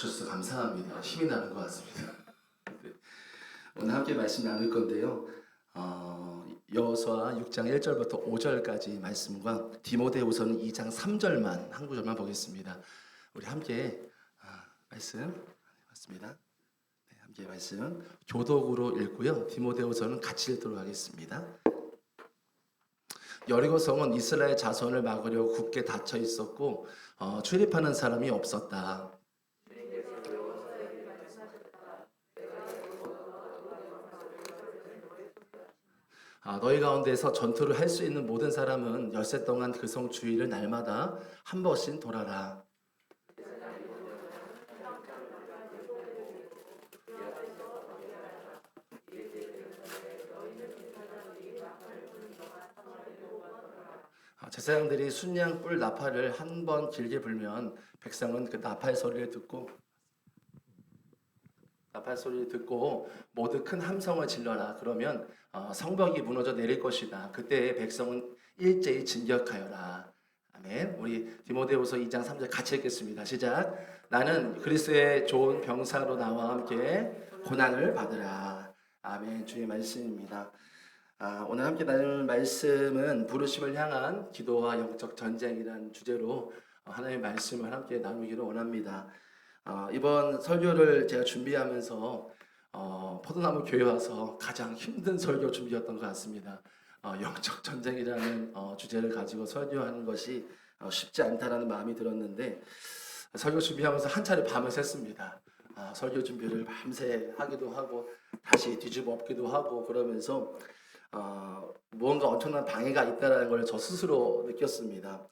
주셔서 감사합니다. 힘이 나는 것 같습니다. 네. 오늘 함께 말씀 나눌 건데요. 여호수아 6장 1절부터 5절까지 말씀과 디모데후서는 2장 3절만 한 구절만 보겠습니다. 우리 함께 말씀 맞습니다. 네, 함께 말씀 교독으로 읽고요. 디모데후서는 같이 읽도록 하겠습니다. 여리고 성은 이스라엘 자손을 막으려고 굳게 닫혀 있었고 출입하는 사람이 없었다. 너희 가운데서 전투를 할 수 있는 모든 사람은 엿새 동안 그 성 주위를 날마다 한 번씩 돌아라. 제사장들이 순양 뿔 나팔을 한 번 길게 불면 백성은 그 나팔 소리를 듣고 모두 큰 함성을 질러라. 그러면 성벽이 무너져 내릴 것이다. 그때 백성은 일제히 진격하여라. 아멘. 우리 디모데후서 2장 3절 같이 읽겠습니다. 시작. 나는 그리스도의 좋은 병사로 나와 함께 고난을 받으라. 아멘. 주의 말씀입니다. 오늘 함께 나눌 말씀은 부르심을 향한 기도와 영적 전쟁이라는 주제로 하나님의 말씀을 함께 나누기를 원합니다. 이번 설교를 제가 준비하면서 포도나무 교회 와서 가장 힘든 설교 준비였던 것 같습니다. 영적 전쟁이라는 주제를 가지고 설교하는 것이 쉽지 않다라는 마음이 들었는데 설교 준비하면서 한 차례 밤을 샜습니다. 설교 준비를 밤새 하기도 하고 다시 뒤집어 엎기도 하고 그러면서 무언가 엄청난 방해가 있다는 걸 저 스스로 느꼈습니다.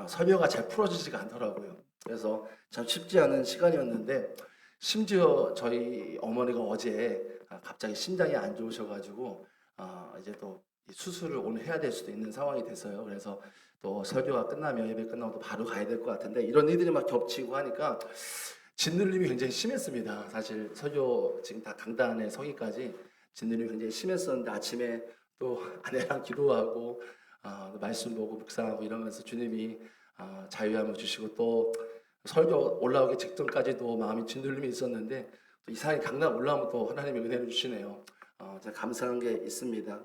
설교가 잘 풀어지지가 않더라고요. 그래서 참 쉽지 않은 시간이었는데 심지어 저희 어머니가 어제 갑자기 심장이 안 좋으셔가지고 이제 또 수술을 오늘 해야 될 수도 있는 상황이 됐어요. 그래서 또 설교가 끝나면 예배 끝나고 또 바로 가야 될 것 같은데 이런 일들이 막 겹치고 하니까 짓눌림이 굉장히 심했습니다. 사실 설교 지금 다 강단에 서기까지 짓눌림이 굉장히 심했었는데 아침에 또 아내랑 기도하고 말씀 보고 묵상하고 이러면서 주님이 자유함을 주시고 또 설교 올라오기 직전까지도 마음이 짓눌림이 있었는데 또 이상하게 강단 올라오면 또 하나님의 은혜를 주시네요. 제가 감사한 게 있습니다.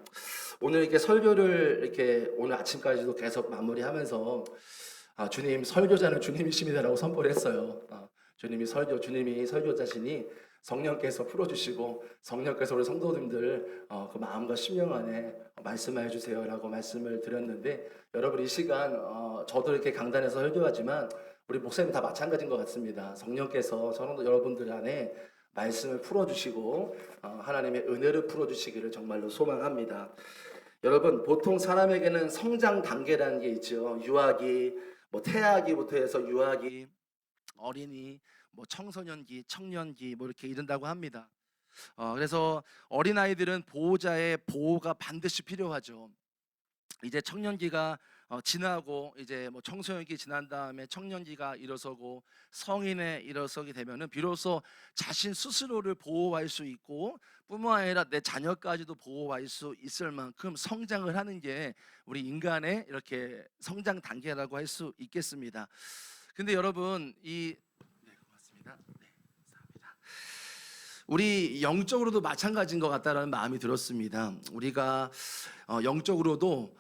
오늘 이렇게 설교를 이렇게 오늘 아침까지도 계속 마무리하면서 주님 설교자는 주님이십니다라고 선포를 했어요. 주님이 설교자시니 성령께서 풀어주시고 성령께서 우리 성도님들 그 마음과 심령 안에 말씀해 주세요라고 말씀을 드렸는데 여러분 이 시간 저도 이렇게 강단에서 설교하지만 우리 목사님 다 마찬가지인 것 같습니다. 성령께서 저는 여러분들 안에 말씀을 풀어주시고 하나님의 은혜를 풀어주시기를 정말로 소망합니다. 여러분 보통 사람에게는 성장 단계라는 게 있죠. 유아기, 태아기부터 해서 유아기, 어린이, 청소년기, 청년기 이렇게 이른다고 합니다. 그래서 어린아이들은 보호자의 보호가 반드시 필요하죠. 이제 청년기가 지나고 이제 청소년기 지난 다음에 청년기가 일어서고 성인에 일어서게 되면은 비로소 자신 스스로를 보호할 수 있고 뿐만 아니라 내 자녀까지도 보호할 수 있을 만큼 성장을 하는 게 우리 인간의 이렇게 성장 단계라고 할 수 있겠습니다. 근데 여러분 고맙습니다. 감사합니다. 우리 영적으로도 마찬가지인 것 같다라는 마음이 들었습니다. 우리가 영적으로도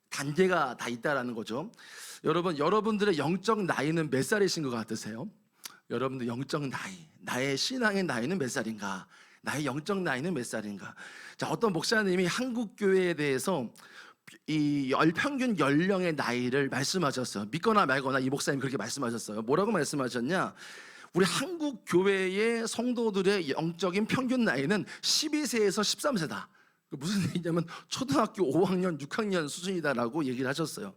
단계가 다 있다라는 거죠. 여러분들의 영적 나이는 몇 살이신 것 같으세요? 여러분들 영적 나의 신앙의 나이는 몇 살인가? 나의 영적 나이는 몇 살인가? 자, 어떤 목사님이 한국 교회에 대해서 이 평균 연령의 나이를 말씀하셨어요. 믿거나 말거나 이 목사님 그렇게 말씀하셨어요. 뭐라고 말씀하셨냐? 우리 한국 교회의 성도들의 영적인 평균 나이는 12세에서 13세다. 무슨 얘기냐면 초등학교 5학년, 6학년 수준이다라고 얘기를 하셨어요.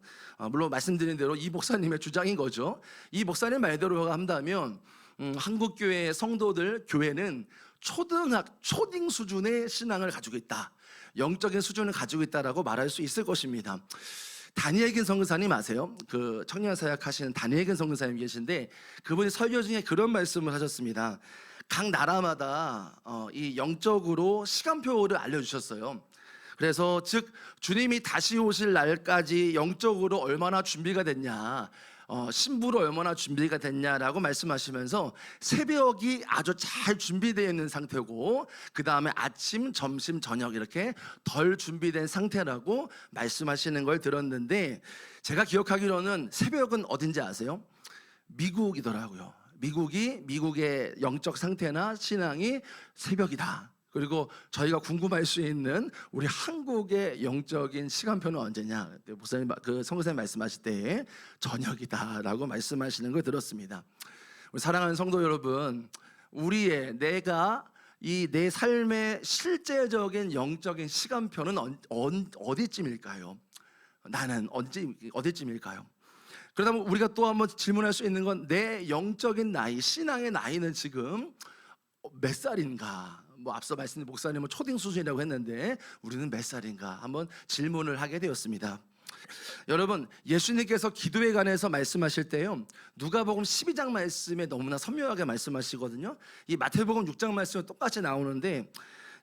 물론 말씀드린 대로 이 목사님의 주장인 거죠. 이 목사님 말대로 한다면 한국 교회의 성도들 교회는 초딩 수준의 신앙을 가지고 있다. 영적인 수준을 가지고 있다라고 말할 수 있을 것입니다. 다니엘긴 선교사님 아세요? 그 청년 사역 하시는 다니엘긴 선교사님 계신데 그분이 설교 중에 그런 말씀을 하셨습니다. 각 나라마다 이 영적으로 시간표를 알려주셨어요. 그래서 즉 주님이 다시 오실 날까지 영적으로 얼마나 준비가 됐냐, 신부로 얼마나 준비가 됐냐라고 말씀하시면서 새벽이 아주 잘 준비되어 있는 상태고 그 다음에 아침, 점심, 저녁 이렇게 덜 준비된 상태라고 말씀하시는 걸 들었는데, 제가 기억하기로는 새벽은 어딘지 아세요? 미국이더라고요. 미국의 영적 상태나 신앙이 새벽이다. 그리고 저희가 궁금할 수 있는 우리 한국의 영적인 시간표는 언제냐? 목사님, 성교사님 말씀하실 때 저녁이다라고 말씀하시는 걸 들었습니다. 우리 사랑하는 성도 여러분, 내가 이 내 삶의 실제적인 영적인 시간표는 어디쯤일까요? 나는 어디쯤일까요? 그러다 보면 우리가 또 한번 질문할 수 있는 건, 내 영적인 나이, 신앙의 나이는 지금 몇 살인가? 앞서 말씀드린 목사님은 초딩 수준이라고 했는데 우리는 몇 살인가? 한번 질문을 하게 되었습니다. 여러분, 예수님께서 기도에 관해서 말씀하실 때요, 누가복음 12장 말씀에 너무나 선명하게 말씀하시거든요. 이 마태복음 6장 말씀은 똑같이 나오는데,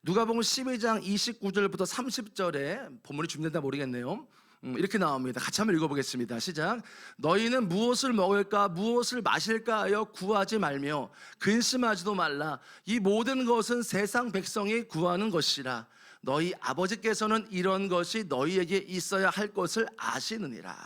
누가복음 12장 29절부터 30절에 본문이 준비된다 모르겠네요. 이렇게 나옵니다. 같이 한번 읽어보겠습니다. 시작. 너희는 무엇을 먹을까 무엇을 마실까 하여 구하지 말며 근심하지도 말라. 이 모든 것은 세상 백성이 구하는 것이라. 너희 아버지께서는 이런 것이 너희에게 있어야 할 것을 아시느니라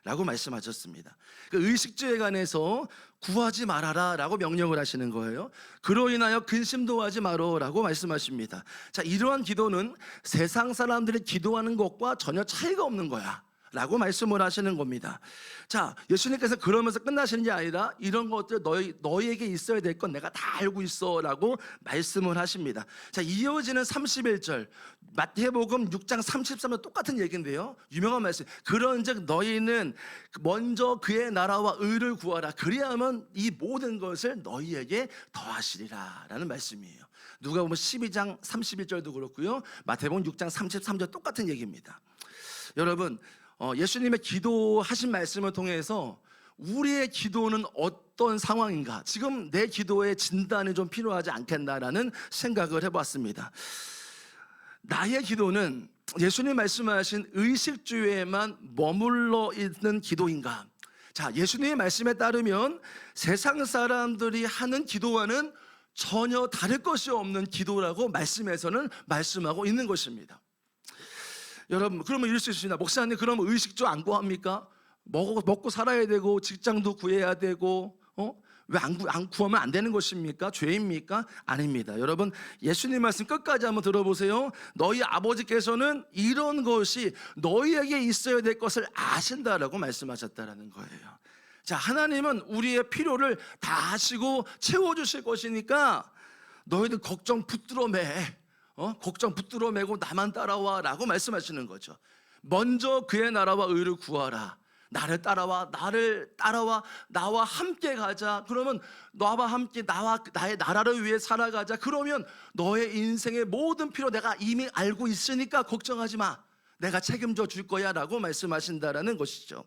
라고 말씀하셨습니다. 그 의식주에 관해서 구하지 말아라 라고 명령을 하시는 거예요. 그로 인하여 근심도 하지 마라 라고 말씀하십니다. 자, 이러한 기도는 세상 사람들이 기도하는 것과 전혀 차이가 없는 거야 라고 말씀을 하시는 겁니다. 자, 예수님께서 그러면서 끝나시는 게 아니라 이런 것들 너희에게 있어야 될 건 내가 다 알고 있어 라고 말씀을 하십니다. 자, 이어지는 31절 마태복음 6장 33절 똑같은 얘기인데요, 유명한 말씀. 그런즉 너희는 먼저 그의 나라와 의를 구하라. 그리하면 이 모든 것을 너희에게 더하시리라 라는 말씀이에요. 누가복음 12장 31절도 그렇고요, 마태복음 6장 33절 똑같은 얘기입니다. 여러분, 예수님의 기도하신 말씀을 통해서 우리의 기도는 어떤 상황인가, 지금 내 기도에 진단이 좀 필요하지 않겠나라는 생각을 해봤습니다. 나의 기도는 예수님 말씀하신 의식주에만 머물러 있는 기도인가? 자, 예수님의 말씀에 따르면 세상 사람들이 하는 기도와는 전혀 다를 것이 없는 기도라고 말씀에서는 말씀하고 있는 것입니다. 여러분, 그러면 이럴 수 있습니다. 목사님, 그러면 의식주 안 구합니까? 먹고 살아야 되고 직장도 구해야 되고 왜 안 구하면 안 되는 것입니까? 죄입니까? 아닙니다. 여러분, 예수님 말씀 끝까지 한번 들어보세요. 너희 아버지께서는 이런 것이 너희에게 있어야 될 것을 아신다라고 말씀하셨다라는 거예요. 자, 하나님은 우리의 필요를 다 아시고 채워주실 것이니까 너희들 걱정 붙들어 매고 나만 따라와 라고 말씀하시는 거죠. 먼저 그의 나라와 의를 구하라. 나를 따라와, 나와 함께 가자. 그러면 나와 함께 나의 나라를 위해 살아가자. 그러면 너의 인생의 모든 필요 내가 이미 알고 있으니까 걱정하지 마. 내가 책임져 줄 거야 라고 말씀하신다라는 것이죠.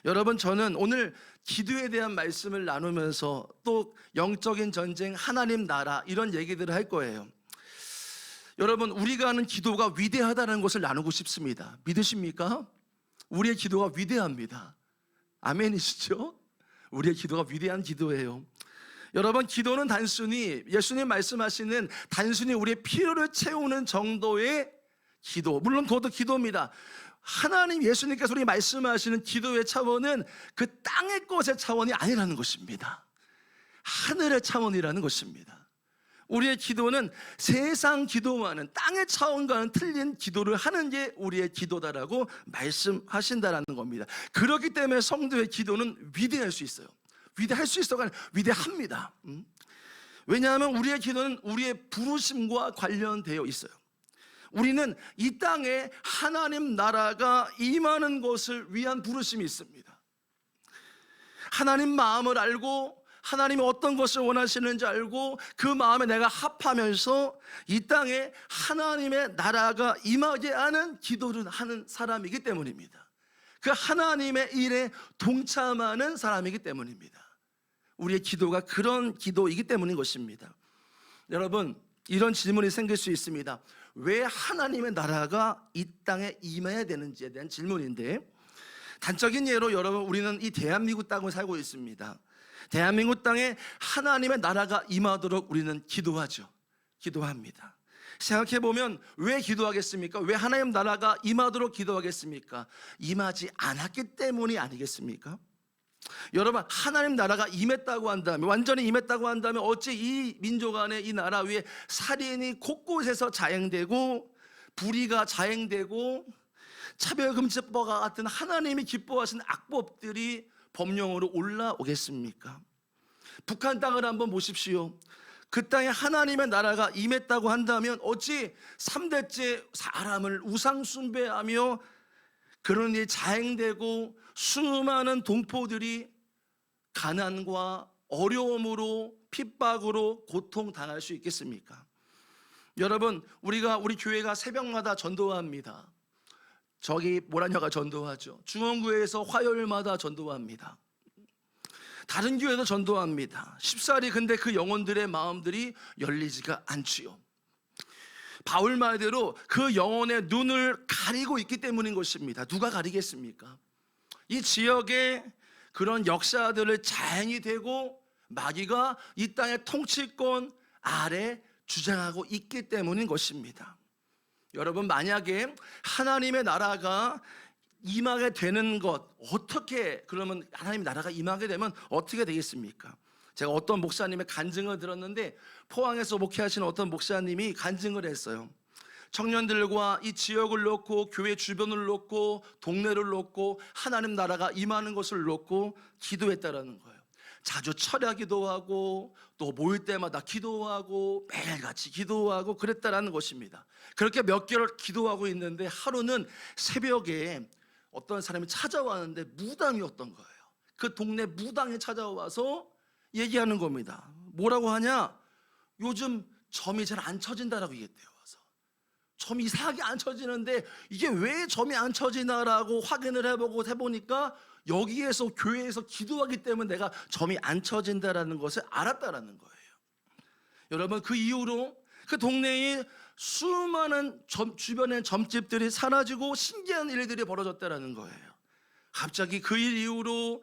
여러분, 저는 오늘 기도에 대한 말씀을 나누면서 또 영적인 전쟁, 하나님 나라 이런 얘기들을 할 거예요. 여러분, 우리가 하는 기도가 위대하다는 것을 나누고 싶습니다. 믿으십니까? 우리의 기도가 위대합니다. 아멘이시죠? 우리의 기도가 위대한 기도예요. 여러분, 기도는 단순히 예수님 말씀하시는 단순히 우리의 필요를 채우는 정도의 기도, 물론 그것도 기도입니다. 하나님, 예수님께서 우리 말씀하시는 기도의 차원은 그 땅의 것의 차원이 아니라는 것입니다. 하늘의 차원이라는 것입니다. 우리의 기도는 세상 기도와는 땅의 차원과는 틀린 기도를 하는 게 우리의 기도다라고 말씀하신다라는 겁니다. 그렇기 때문에 성도의 기도는 위대할 수 있어요. 위대할 수 있어가 아니라 위대합니다. 왜냐하면 우리의 기도는 우리의 부르심과 관련되어 있어요. 우리는 이 땅에 하나님 나라가 임하는 것을 위한 부르심이 있습니다. 하나님 마음을 알고 하나님이 어떤 것을 원하시는지 알고 그 마음에 내가 합하면서 이 땅에 하나님의 나라가 임하게 하는 기도를 하는 사람이기 때문입니다. 그 하나님의 일에 동참하는 사람이기 때문입니다. 우리의 기도가 그런 기도이기 때문인 것입니다. 여러분, 이런 질문이 생길 수 있습니다. 왜 하나님의 나라가 이 땅에 임해야 되는지에 대한 질문인데, 단적인 예로 여러분, 우리는 이 대한민국 땅을 살고 있습니다. 대한민국 땅에 하나님의 나라가 임하도록 우리는 기도하죠. 기도합니다. 생각해보면 왜 기도하겠습니까? 왜 하나님 나라가 임하도록 기도하겠습니까? 임하지 않았기 때문이 아니겠습니까? 여러분, 하나님 나라가 임했다고 한다면, 완전히 임했다고 한다면 어찌 이 민족 안에, 이 나라 위에 살인이 곳곳에서 자행되고 불의가 자행되고 차별금지법과 같은 하나님이 기뻐하신 악법들이 법령으로 올라오겠습니까? 북한 땅을 한번 보십시오. 그 땅에 하나님의 나라가 임했다고 한다면 어찌 3대째 사람을 우상 숭배하며 그런 일이 자행되고 수많은 동포들이 가난과 어려움으로 핍박으로 고통당할 수 있겠습니까? 여러분, 우리 교회가 새벽마다 전도합니다. 저기 모란여가 전도하죠. 중원교회에서 화요일마다 전도합니다. 다른 교회도 전도합니다. 쉽사리 근데 그 영혼들의 마음들이 열리지가 않지요. 바울 말대로 그 영혼의 눈을 가리고 있기 때문인 것입니다. 누가 가리겠습니까? 이 지역에 그런 역사들을 자행이 되고 마귀가 이 땅의 통치권 아래 주장하고 있기 때문인 것입니다. 여러분, 만약에 하나님의 나라가 임하게 되는 것, 어떻게, 그러면 하나님의 나라가 임하게 되면 어떻게 되겠습니까? 제가 어떤 목사님의 간증을 들었는데, 포항에서 목회하시는 어떤 목사님이 간증을 했어요. 청년들과 이 지역을 놓고, 교회 주변을 놓고, 동네를 놓고 하나님 나라가 임하는 것을 놓고 기도했다라는 거예요. 자주 철야 기도하고 또 모일 때마다 기도하고 매일같이 기도하고 그랬다라는 것입니다. 그렇게 몇 개월 기도하고 있는데 하루는 새벽에 어떤 사람이 찾아왔는데 무당이었던 거예요. 그 동네 무당이 찾아와서 얘기하는 겁니다. 뭐라고 하냐? 요즘 점이 잘 안 쳐진다라고 얘기했대요. 와서 점이 이상하게 안 쳐지는데 이게 왜 점이 안 쳐지나라고 확인을 해보니까 여기에서 교회에서 기도하기 때문에 내가 점이 안 쳐진다라는 것을 알았다라는 거예요. 여러분, 그 이후로 그 동네에 수많은 주변의 점집들이 사라지고 신기한 일들이 벌어졌다라는 거예요. 갑자기 그 일 이후로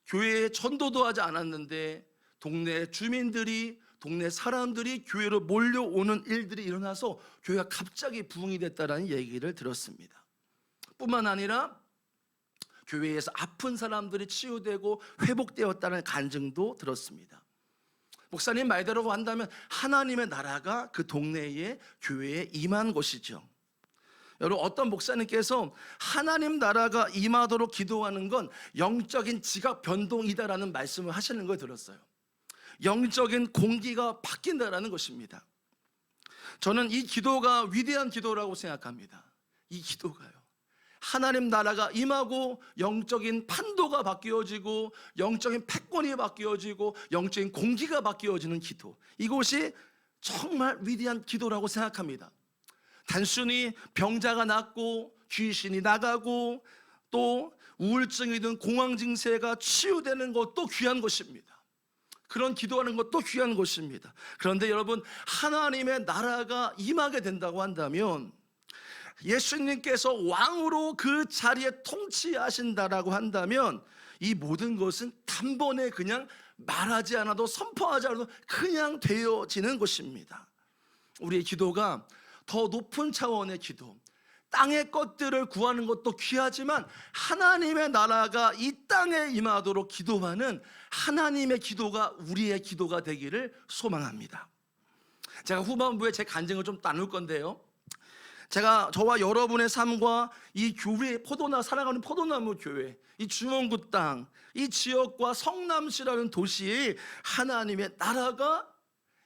교회에 전도도 하지 않았는데 동네 주민들이, 동네 사람들이 교회로 몰려오는 일들이 일어나서 교회가 갑자기 부흥이 됐다라는 얘기를 들었습니다. 뿐만 아니라 교회에서 아픈 사람들이 치유되고 회복되었다는 간증도 들었습니다. 목사님 말대로 한다면 하나님의 나라가 그 동네에, 교회에 임한 것이죠. 여러분, 어떤 목사님께서 하나님 나라가 임하도록 기도하는 건 영적인 지각 변동이다라는 말씀을 하시는 걸 들었어요. 영적인 공기가 바뀐다라는 것입니다. 저는 이 기도가 위대한 기도라고 생각합니다. 이 기도가요, 하나님 나라가 임하고 영적인 판도가 바뀌어지고 영적인 패권이 바뀌어지고 영적인 공기가 바뀌어지는 기도, 이것이 정말 위대한 기도라고 생각합니다. 단순히 병자가 낫고 귀신이 나가고 또 우울증이든 공황 증세가 치유되는 것도 귀한 것입니다. 그런 기도하는 것도 귀한 것입니다. 그런데 여러분, 하나님의 나라가 임하게 된다고 한다면, 예수님께서 왕으로 그 자리에 통치하신다라고 한다면 이 모든 것은 단번에 그냥 말하지 않아도, 선포하지 않아도 그냥 되어지는 것입니다. 우리의 기도가 더 높은 차원의 기도, 땅의 것들을 구하는 것도 귀하지만 하나님의 나라가 이 땅에 임하도록 기도하는 하나님의 기도가 우리의 기도가 되기를 소망합니다. 제가 후반부에 제 간증을 좀 나눌 건데요, 제가 저와 여러분의 삶과 이 교회, 살아가는 포도나무 교회, 이 중원구 땅, 이 지역과 성남시라는 도시에 하나님의 나라가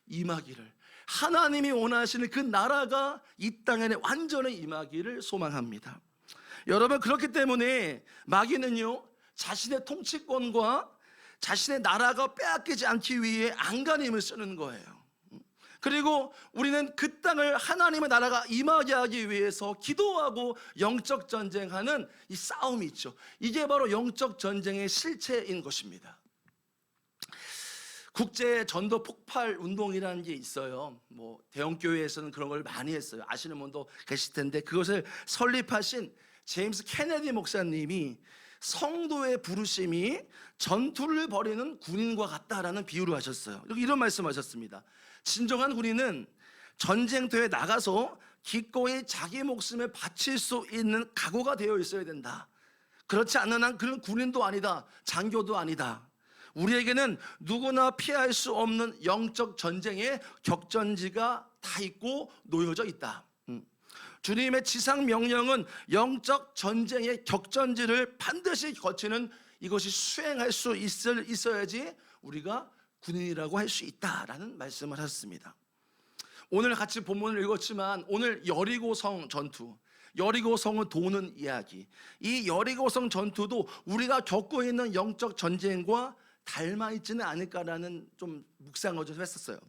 임하기를, 하나님이 원하시는 그 나라가 이 땅에 완전히 임하기를 소망합니다. 여러분, 그렇기 때문에 마귀는요, 자신의 통치권과 자신의 나라가 빼앗기지 않기 위해 안간힘을 쓰는 거예요. 그리고 우리는 그 땅을 하나님의 나라가 임하게 하기 위해서 기도하고 영적 전쟁하는 이 싸움이 있죠. 이게 바로 영적 전쟁의 실체인 것입니다. 국제 전도 폭발 운동이라는 게 있어요. 대형 교회에서는 그런 걸 많이 했어요. 아시는 분도 계실 텐데, 그것을 설립하신 제임스 케네디 목사님이 성도의 부르심이 전투를 벌이는 군인과 같다라는 비유를 하셨어요. 이런 말씀하셨습니다. 진정한 군인은 전쟁터에 나가서 기꺼이 자기 목숨을 바칠 수 있는 각오가 되어 있어야 된다. 그렇지 않는 한 그는 군인도 아니다, 장교도 아니다. 우리에게는 누구나 피할 수 없는 영적 전쟁의 격전지가 다 있고 놓여져 있다. 주님의 지상 명령은 영적 전쟁의 격전지를 반드시 거치는, 이것이 수행할 수 있어야지 우리가 군인이라고 할 수 있다라는 말씀을 하셨습니다. 오늘 같이 본문을 읽었지만 오늘 여리고성 전투, 여리고성을 도는 이야기, 이 여리고성 전투도 우리가 겪고 있는 영적 전쟁과 닮아 있지는 않을까라는 좀 묵상을 좀 했었어요.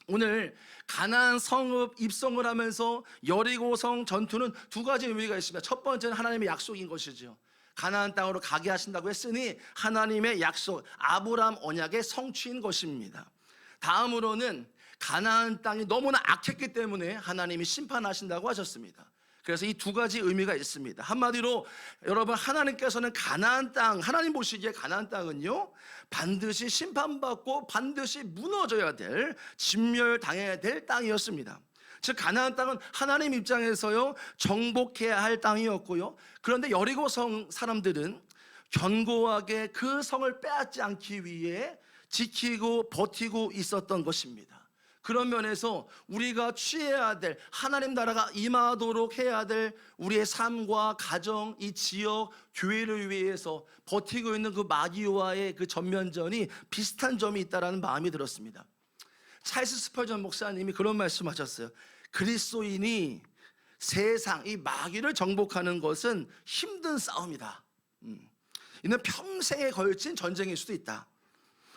오늘 가나안 성읍 입성을 하면서 여리고성 전투는 두 가지 의미가 있습니다. 첫 번째는 하나님의 약속인 것이죠. 가나안 땅으로 가게 하신다고 했으니 하나님의 약속, 아브라함 언약의 성취인 것입니다. 다음으로는 가나안 땅이 너무나 악했기 때문에 하나님이 심판하신다고 하셨습니다. 그래서 이 두 가지 의미가 있습니다. 한마디로 여러분, 하나님께서는 가나안 땅, 하나님 보시기에 가나안 땅은요 반드시 심판받고 반드시 무너져야 될, 진멸당해야 될 땅이었습니다. 즉 가나안 땅은 하나님 입장에서요 정복해야 할 땅이었고요. 그런데 여리고성 사람들은 견고하게 그 성을 빼앗지 않기 위해 지키고 버티고 있었던 것입니다. 그런 면에서 우리가 취해야 될, 하나님 나라가 임하도록 해야 될 우리의 삶과 가정, 이 지역, 교회를 위해서 버티고 있는 그 마귀와의 그 전면전이 비슷한 점이 있다라는 마음이 들었습니다. 찰스 스펄전 목사님이 그런 말씀하셨어요. 그리스도인이 세상, 이 마귀를 정복하는 것은 힘든 싸움이다. 이는 평생에 걸친 전쟁일 수도 있다.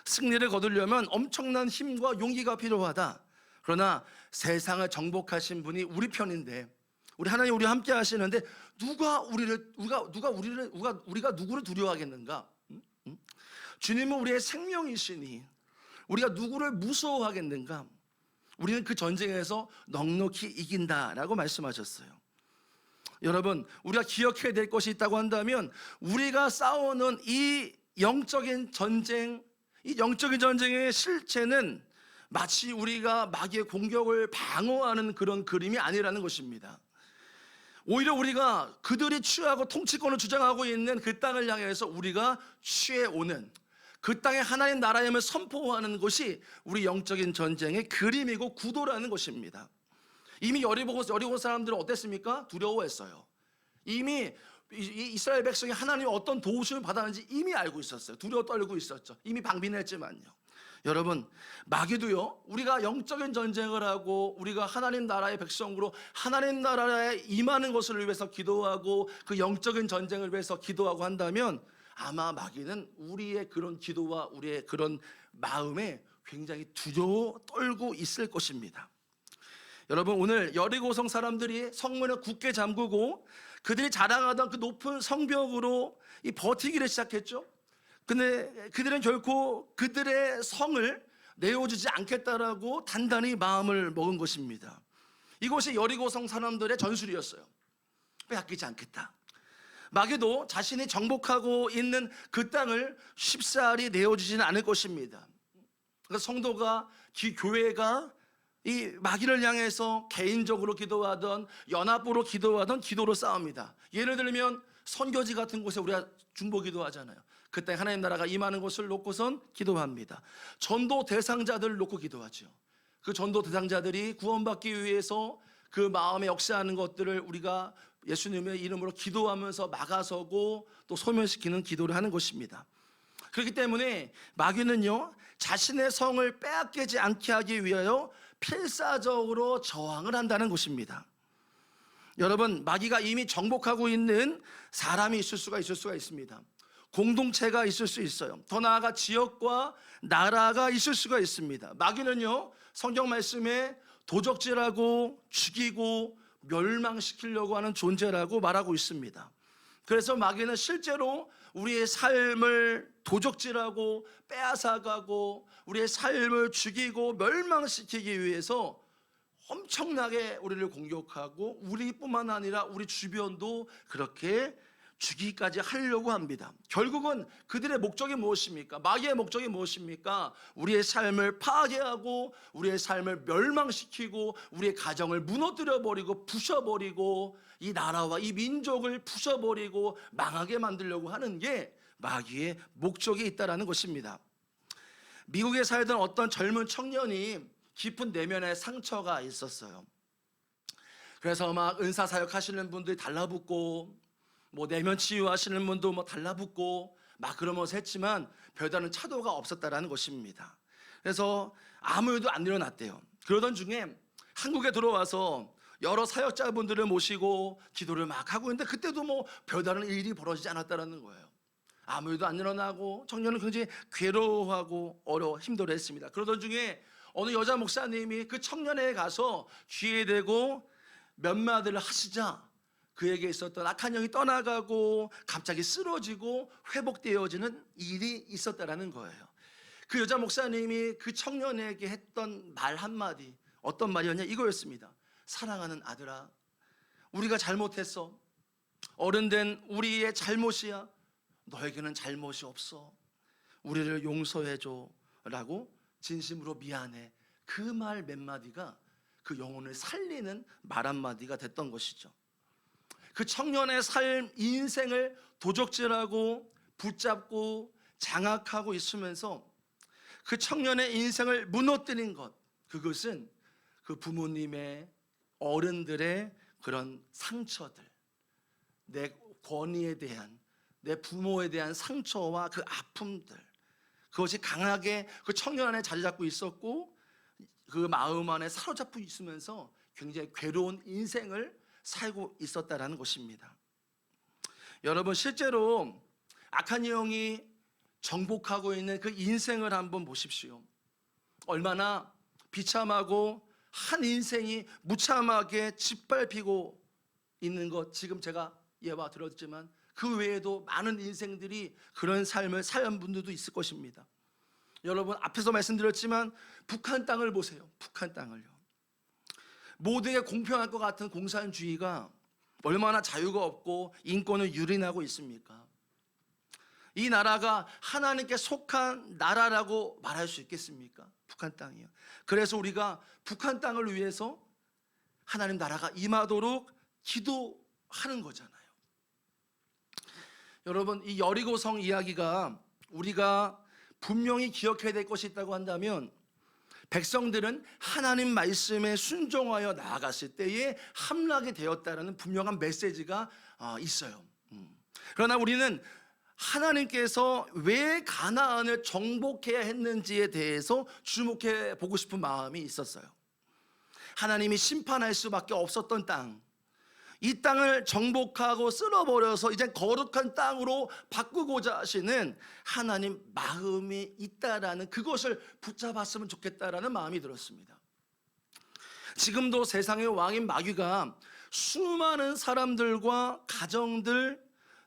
승리를 거두려면 엄청난 힘과 용기가 필요하다. 그러나 세상을 정복하신 분이 우리 편인데, 우리 하나님 우리와 함께 하시는데 우리가 누구를 두려워하겠는가? 주님은 우리의 생명이시니 우리가 누구를 무서워하겠는가? 우리는 그 전쟁에서 넉넉히 이긴다라고 말씀하셨어요. 여러분, 우리가 기억해야 될 것이 있다고 한다면 우리가 싸우는 이 영적인 전쟁, 이 영적인 전쟁의 실체는 마치 우리가 마귀의 공격을 방어하는 그런 그림이 아니라는 것입니다. 오히려 우리가 그들이 취하고 통치권을 주장하고 있는 그 땅을 향해서 우리가 취해오는 그 땅의 하나님 나라임을 선포하는 것이 우리 영적인 전쟁의 그림이고 구도라는 것입니다. 이미 여리고 사람들은 어땠습니까? 두려워했어요. 이미 이스라엘 백성이 하나님의 어떤 도우심을 받았는지 이미 알고 있었어요. 두려워 떨고 있었죠. 이미 방비했지만요. 여러분, 마귀도요 우리가 영적인 전쟁을 하고 우리가 하나님 나라의 백성으로 하나님 나라에 임하는 것을 위해서 기도하고 그 영적인 전쟁을 위해서 기도하고 한다면 아마 마귀는 우리의 그런 기도와 우리의 그런 마음에 굉장히 두려워 떨고 있을 것입니다. 여러분, 오늘 여리고성 사람들이 성문을 굳게 잠그고 그들이 자랑하던 그 높은 성벽으로 이 버티기를 시작했죠. 근데 그들은 결코 그들의 성을 내어주지 않겠다라고 단단히 마음을 먹은 것입니다. 이것이 여리고성 사람들의 전술이었어요. 빼앗기지 않겠다. 마귀도 자신이 정복하고 있는 그 땅을 쉽사리 내어주지는 않을 것입니다. 그래서 성도가, 교회가 이 마귀를 향해서 개인적으로 기도하던 연합으로 기도하던 기도로 싸웁니다. 예를 들면 선교지 같은 곳에 우리가 중보 기도하잖아요. 그때 하나님 나라가 임하는 것을 놓고선 기도합니다. 전도 대상자들을 놓고 기도하죠. 그 전도 대상자들이 구원받기 위해서 그 마음에 역사하는 것들을 우리가 예수님의 이름으로 기도하면서 막아서고 또 소멸시키는 기도를 하는 것입니다. 그렇기 때문에 마귀는요 자신의 성을 빼앗기지 않게 하기 위하여 필사적으로 저항을 한다는 것입니다. 여러분, 마귀가 이미 정복하고 있는 사람이 있을 수가 있습니다. 공동체가 있을 수 있어요. 더 나아가 지역과 나라가 있을 수가 있습니다. 마귀는요 성경 말씀에 도적질하고 죽이고 멸망시키려고 하는 존재라고 말하고 있습니다. 그래서 마귀는 실제로 우리의 삶을 도적질하고 빼앗아가고 우리의 삶을 죽이고 멸망시키기 위해서 엄청나게 우리를 공격하고 우리뿐만 아니라 우리 주변도 그렇게 죽이기까지 하려고 합니다. 결국은 그들의 목적이 무엇입니까? 마귀의 목적이 무엇입니까? 우리의 삶을 파괴하고 우리의 삶을 멸망시키고 우리의 가정을 무너뜨려버리고 부셔버리고 이 나라와 이 민족을 부셔버리고 망하게 만들려고 하는 게 마귀의 목적이 있다는 것입니다. 미국에 살던 어떤 젊은 청년이 깊은 내면의 상처가 있었어요. 그래서 막 은사사역 하시는 분들이 달라붙고 뭐 내면 치유하시는 분도 뭐 달라붙고 막 그러면서 했지만 별다른 차도가 없었다라는 것입니다. 그래서 아무 일도 안 일어났대요. 그러던 중에 한국에 들어와서 여러 사역자분들을 모시고 기도를 막 하고 있는데 그때도 뭐 별다른 일이 벌어지지 않았다라는 거예요. 아무 일도 안 일어나고 청년은 굉장히 괴로워하고 힘들어했습니다. 그러던 중에 어느 여자 목사님이 그 청년에게 가서 귀에 대고 몇 마디를 하시자 그에게 있었던 악한 영이 떠나가고 갑자기 쓰러지고 회복되어지는 일이 있었다라는 거예요. 그 여자 목사님이 그 청년에게 했던 말 한마디, 어떤 말이었냐, 이거였습니다. 사랑하는 아들아, 우리가 잘못했어. 어른된 우리의 잘못이야. 너에게는 잘못이 없어. 우리를 용서해줘 라고 진심으로 미안해, 그 말 몇 마디가 그 영혼을 살리는 말 한마디가 됐던 것이죠. 그 청년의 삶, 인생을 도적질하고 붙잡고 장악하고 있으면서 그 청년의 인생을 무너뜨린 것, 그것은 그 부모님의, 어른들의 그런 상처들, 내 권위에 대한, 내 부모에 대한 상처와 그 아픔들, 그것이 강하게 그 청년 안에 자리 잡고 있었고 그 마음 안에 사로잡고 있으면서 굉장히 괴로운 인생을 살고 있었다라는 것입니다. 여러분, 실제로 악한 영이 정복하고 있는 그 인생을 한번 보십시오. 얼마나 비참하고 한 인생이 무참하게 짓밟히고 있는 것, 지금 제가 예와 들었지만 그 외에도 많은 인생들이 그런 삶을 산 분들도 있을 것입니다. 여러분, 앞에서 말씀드렸지만 북한 땅을 보세요. 북한 땅을요. 모두에게 공평할 것 같은 공산주의가 얼마나 자유가 없고 인권을 유린하고 있습니까? 이 나라가 하나님께 속한 나라라고 말할 수 있겠습니까? 북한 땅이요. 그래서 우리가 북한 땅을 위해서 하나님 나라가 임하도록 기도하는 거잖아요. 여러분, 이 여리고성 이야기가 우리가 분명히 기억해야 될 것이 있다고 한다면, 백성들은 하나님 말씀에 순종하여 나아갔을 때에 함락이 되었다라는 분명한 메시지가 있어요. 그러나 우리는 하나님께서 왜 가나안을 정복해야 했는지에 대해서 주목해 보고 싶은 마음이 있었어요. 하나님이 심판할 수밖에 없었던 땅, 이 땅을 정복하고 쓸어버려서 이제 거룩한 땅으로 바꾸고자 하시는 하나님 마음이 있다라는, 그것을 붙잡았으면 좋겠다라는 마음이 들었습니다. 지금도 세상의 왕인 마귀가 수많은 사람들과 가정들,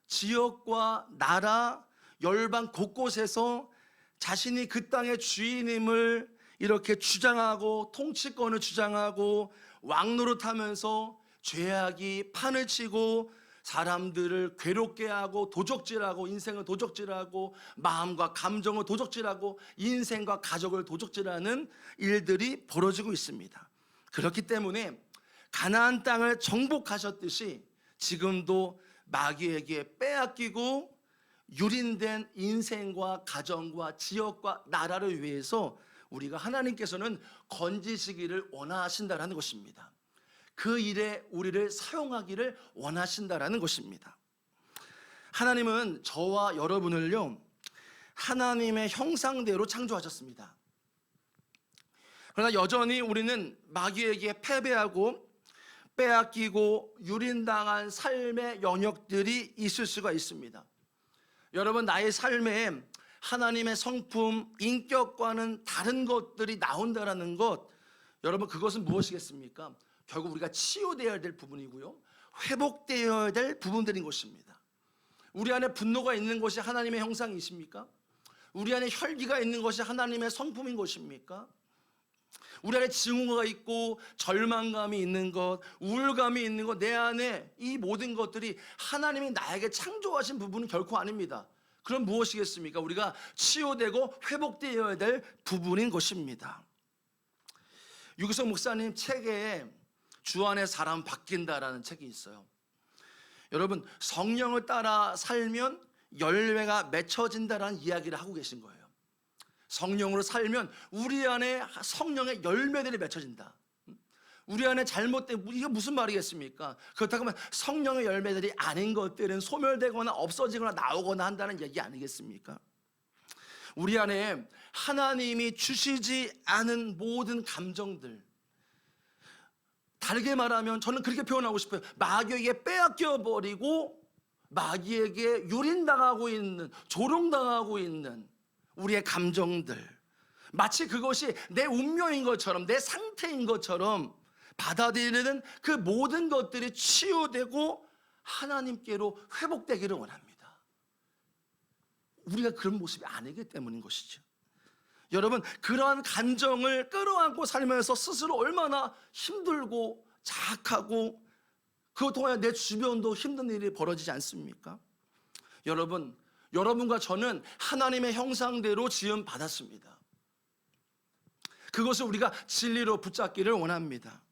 지역과 나라, 열방 곳곳에서 자신이 그 땅의 주인임을 이렇게 주장하고 통치권을 주장하고 왕노릇하면서 죄악이 판을 치고 사람들을 괴롭게 하고 도적질하고, 인생을 도적질하고, 마음과 감정을 도적질하고, 인생과 가족을 도적질하는 일들이 벌어지고 있습니다. 그렇기 때문에 가나안 땅을 정복하셨듯이 지금도 마귀에게 빼앗기고 유린된 인생과 가정과 지역과 나라를 위해서 우리가 하나님께서는 건지시기를 원하신다라는 것입니다. 그 일에 우리를 사용하기를 원하신다라는 것입니다. 하나님은 저와 여러분을요, 하나님의 형상대로 창조하셨습니다. 그러나 여전히 우리는 마귀에게 패배하고 빼앗기고 유린당한 삶의 영역들이 있을 수가 있습니다. 여러분, 나의 삶에 하나님의 성품, 인격과는 다른 것들이 나온다라는 것, 여러분, 그것은 무엇이겠습니까? 결국 우리가 치유되어야 될 부분이고요, 회복되어야 될 부분들인 것입니다. 우리 안에 분노가 있는 것이 하나님의 형상이십니까? 우리 안에 혈기가 있는 것이 하나님의 성품인 것입니까? 우리 안에 증오가 있고 절망감이 있는 것, 우울감이 있는 것, 내 안에 이 모든 것들이 하나님이 나에게 창조하신 부분은 결코 아닙니다. 그럼 무엇이겠습니까? 우리가 치유되고 회복되어야 될 부분인 것입니다. 유기성 목사님 책에 주 안에 사람 바뀐다라는 책이 있어요. 여러분, 성령을 따라 살면 열매가 맺혀진다라는 이야기를 하고 계신 거예요. 성령으로 살면 우리 안에 성령의 열매들이 맺혀진다. 우리 안에 잘못된, 이게 무슨 말이겠습니까? 그렇다고 하면 성령의 열매들이 아닌 것들은 소멸되거나 없어지거나 나오거나 한다는 얘기 아니겠습니까? 우리 안에 하나님이 주시지 않은 모든 감정들, 다르게 말하면 저는 그렇게 표현하고 싶어요. 마귀에게 빼앗겨 버리고 마귀에게 유린당하고 있는, 조롱당하고 있는 우리의 감정들, 마치 그것이 내 운명인 것처럼, 내 상태인 것처럼 받아들이는 그 모든 것들이 치유되고 하나님께로 회복되기를 원합니다. 우리가 그런 모습이 아니기 때문인 것이죠. 여러분, 그러한 감정을 끌어안고 살면서 스스로 얼마나 힘들고 자학하고 그것 동안에 내 주변도 힘든 일이 벌어지지 않습니까? 여러분과 저는 하나님의 형상대로 지음 받았습니다. 그것을 우리가 진리로 붙잡기를 원합니다.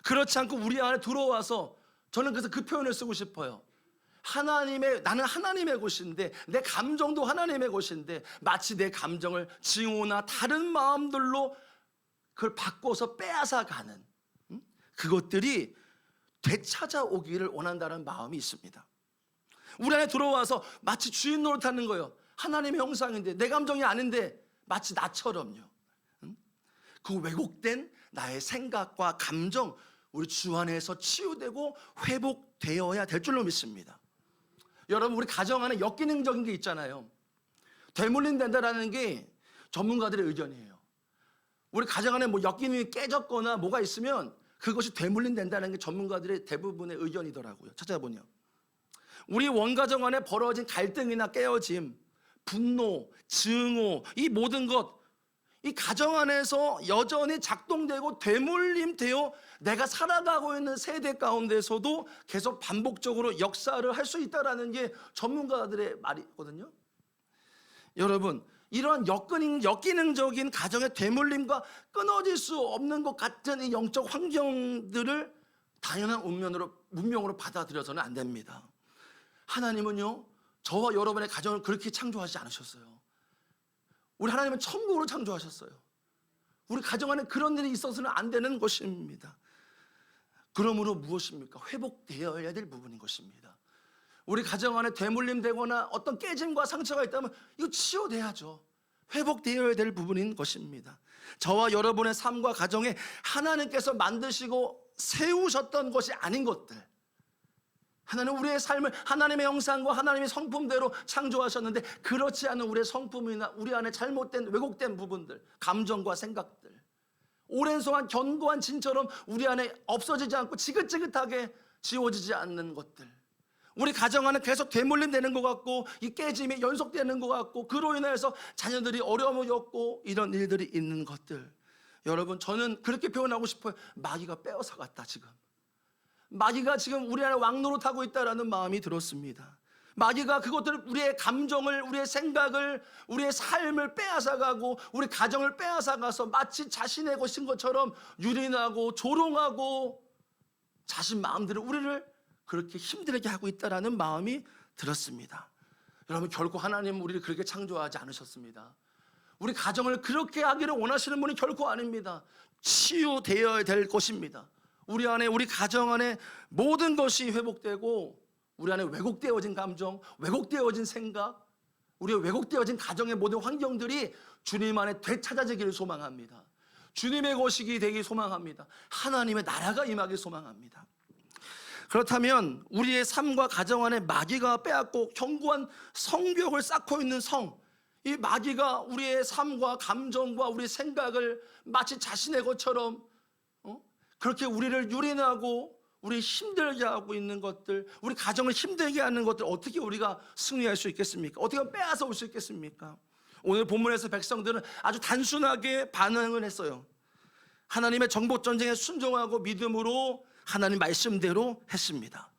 그렇지 않고 우리 안에 들어와서, 저는 그래서 그 표현을 쓰고 싶어요. 나는 하나님의 것인데, 내 감정도 하나님의 것인데, 마치 내 감정을 증오나 다른 마음들로 그걸 바꿔서 빼앗아가는 그것들이 되찾아오기를 원한다는 마음이 있습니다. 우리 안에 들어와서 마치 주인 노릇하는 거예요. 하나님의 형상인데, 내 감정이 아닌데 마치 나처럼요. 그 왜곡된 나의 생각과 감정, 우리 주 안에서 치유되고 회복되어야 될 줄로 믿습니다. 여러분, 우리 가정 안에 역기능적인 게 있잖아요. 되물림된다라는 게 전문가들의 의견이에요. 우리 가정 안에 뭐 역기능이 깨졌거나 뭐가 있으면 그것이 되물림된다는 게 전문가들의 대부분의 의견이더라고요. 찾아보면 우리 원가정 안에 벌어진 갈등이나 깨어짐, 분노, 증오, 이 모든 것, 이 가정 안에서 여전히 작동되고 되물림되어 내가 살아가고 있는 세대 가운데서도 계속 반복적으로 역사를 할 수 있다는 게 전문가들의 말이거든요. 여러분, 이러한 역기능적인 가정의 되물림과 끊어질 수 없는 것 같은 이 영적 환경들을 당연한 운명으로 받아들여서는 안 됩니다. 하나님은요, 저와 여러분의 가정을 그렇게 창조하지 않으셨어요. 우리 하나님은 천국으로 창조하셨어요. 우리 가정 안에 그런 일이 있어서는 안 되는 것입니다. 그러므로 무엇입니까? 회복되어야 될 부분인 것입니다. 우리 가정 안에 되물림되거나 어떤 깨짐과 상처가 있다면 이거 치유돼야죠. 회복되어야 될 부분인 것입니다. 저와 여러분의 삶과 가정에 하나님께서 만드시고 세우셨던 것이 아닌 것들, 하나님 우리의 삶을 하나님의 형상과 하나님의 성품대로 창조하셨는데 그렇지 않은 우리의 성품이나 우리 안에 잘못된 왜곡된 부분들, 감정과 생각들, 오랜 동안 견고한 진처럼 우리 안에 없어지지 않고 지긋지긋하게 지워지지 않는 것들, 우리 가정 안에 계속 되물림되는 것 같고 이 깨짐이 연속되는 것 같고 그로 인해서 자녀들이 어려움을 겪고 이런 일들이 있는 것들, 여러분, 저는 그렇게 표현하고 싶어요. 마귀가 빼앗아 갔다. 마귀가 지금 우리 안에 왕노릇하고 있다라는 마음이 들었습니다. 마귀가 그것들을, 우리의 감정을, 우리의 생각을, 우리의 삶을 빼앗아가고 우리 가정을 빼앗아가서 마치 자신의 것인 것처럼 유린하고 조롱하고 자신 마음대로 우리를 그렇게 힘들게 하고 있다라는 마음이 들었습니다. 여러분, 결코 하나님은 우리를 그렇게 창조하지 않으셨습니다. 우리 가정을 그렇게 하기를 원하시는 분이 결코 아닙니다. 치유되어야 될 것입니다. 우리 안에, 우리 가정 안에 모든 것이 회복되고 우리 안에 왜곡되어진 감정, 왜곡되어진 생각, 우리의 왜곡되어진 가정의 모든 환경들이 주님 안에 되찾아지기를 소망합니다. 주님의 것이 되기 소망합니다. 하나님의 나라가 임하기 소망합니다. 그렇다면 우리의 삶과 가정 안에 마귀가 빼앗고 견고한 성벽을 쌓고 있는 이 마귀가 우리의 삶과 감정과 우리의 생각을 마치 자신의 것처럼 그렇게 우리를 유린하고 우리 힘들게 하고 있는 것들, 우리 가정을 힘들게 하는 것들, 어떻게 우리가 승리할 수 있겠습니까? 어떻게 빼앗아 올 수 있겠습니까? 오늘 본문에서 백성들은 아주 단순하게 반응을 했어요. 하나님의 정복 전쟁에 순종하고 믿음으로 하나님 말씀대로 했습니다.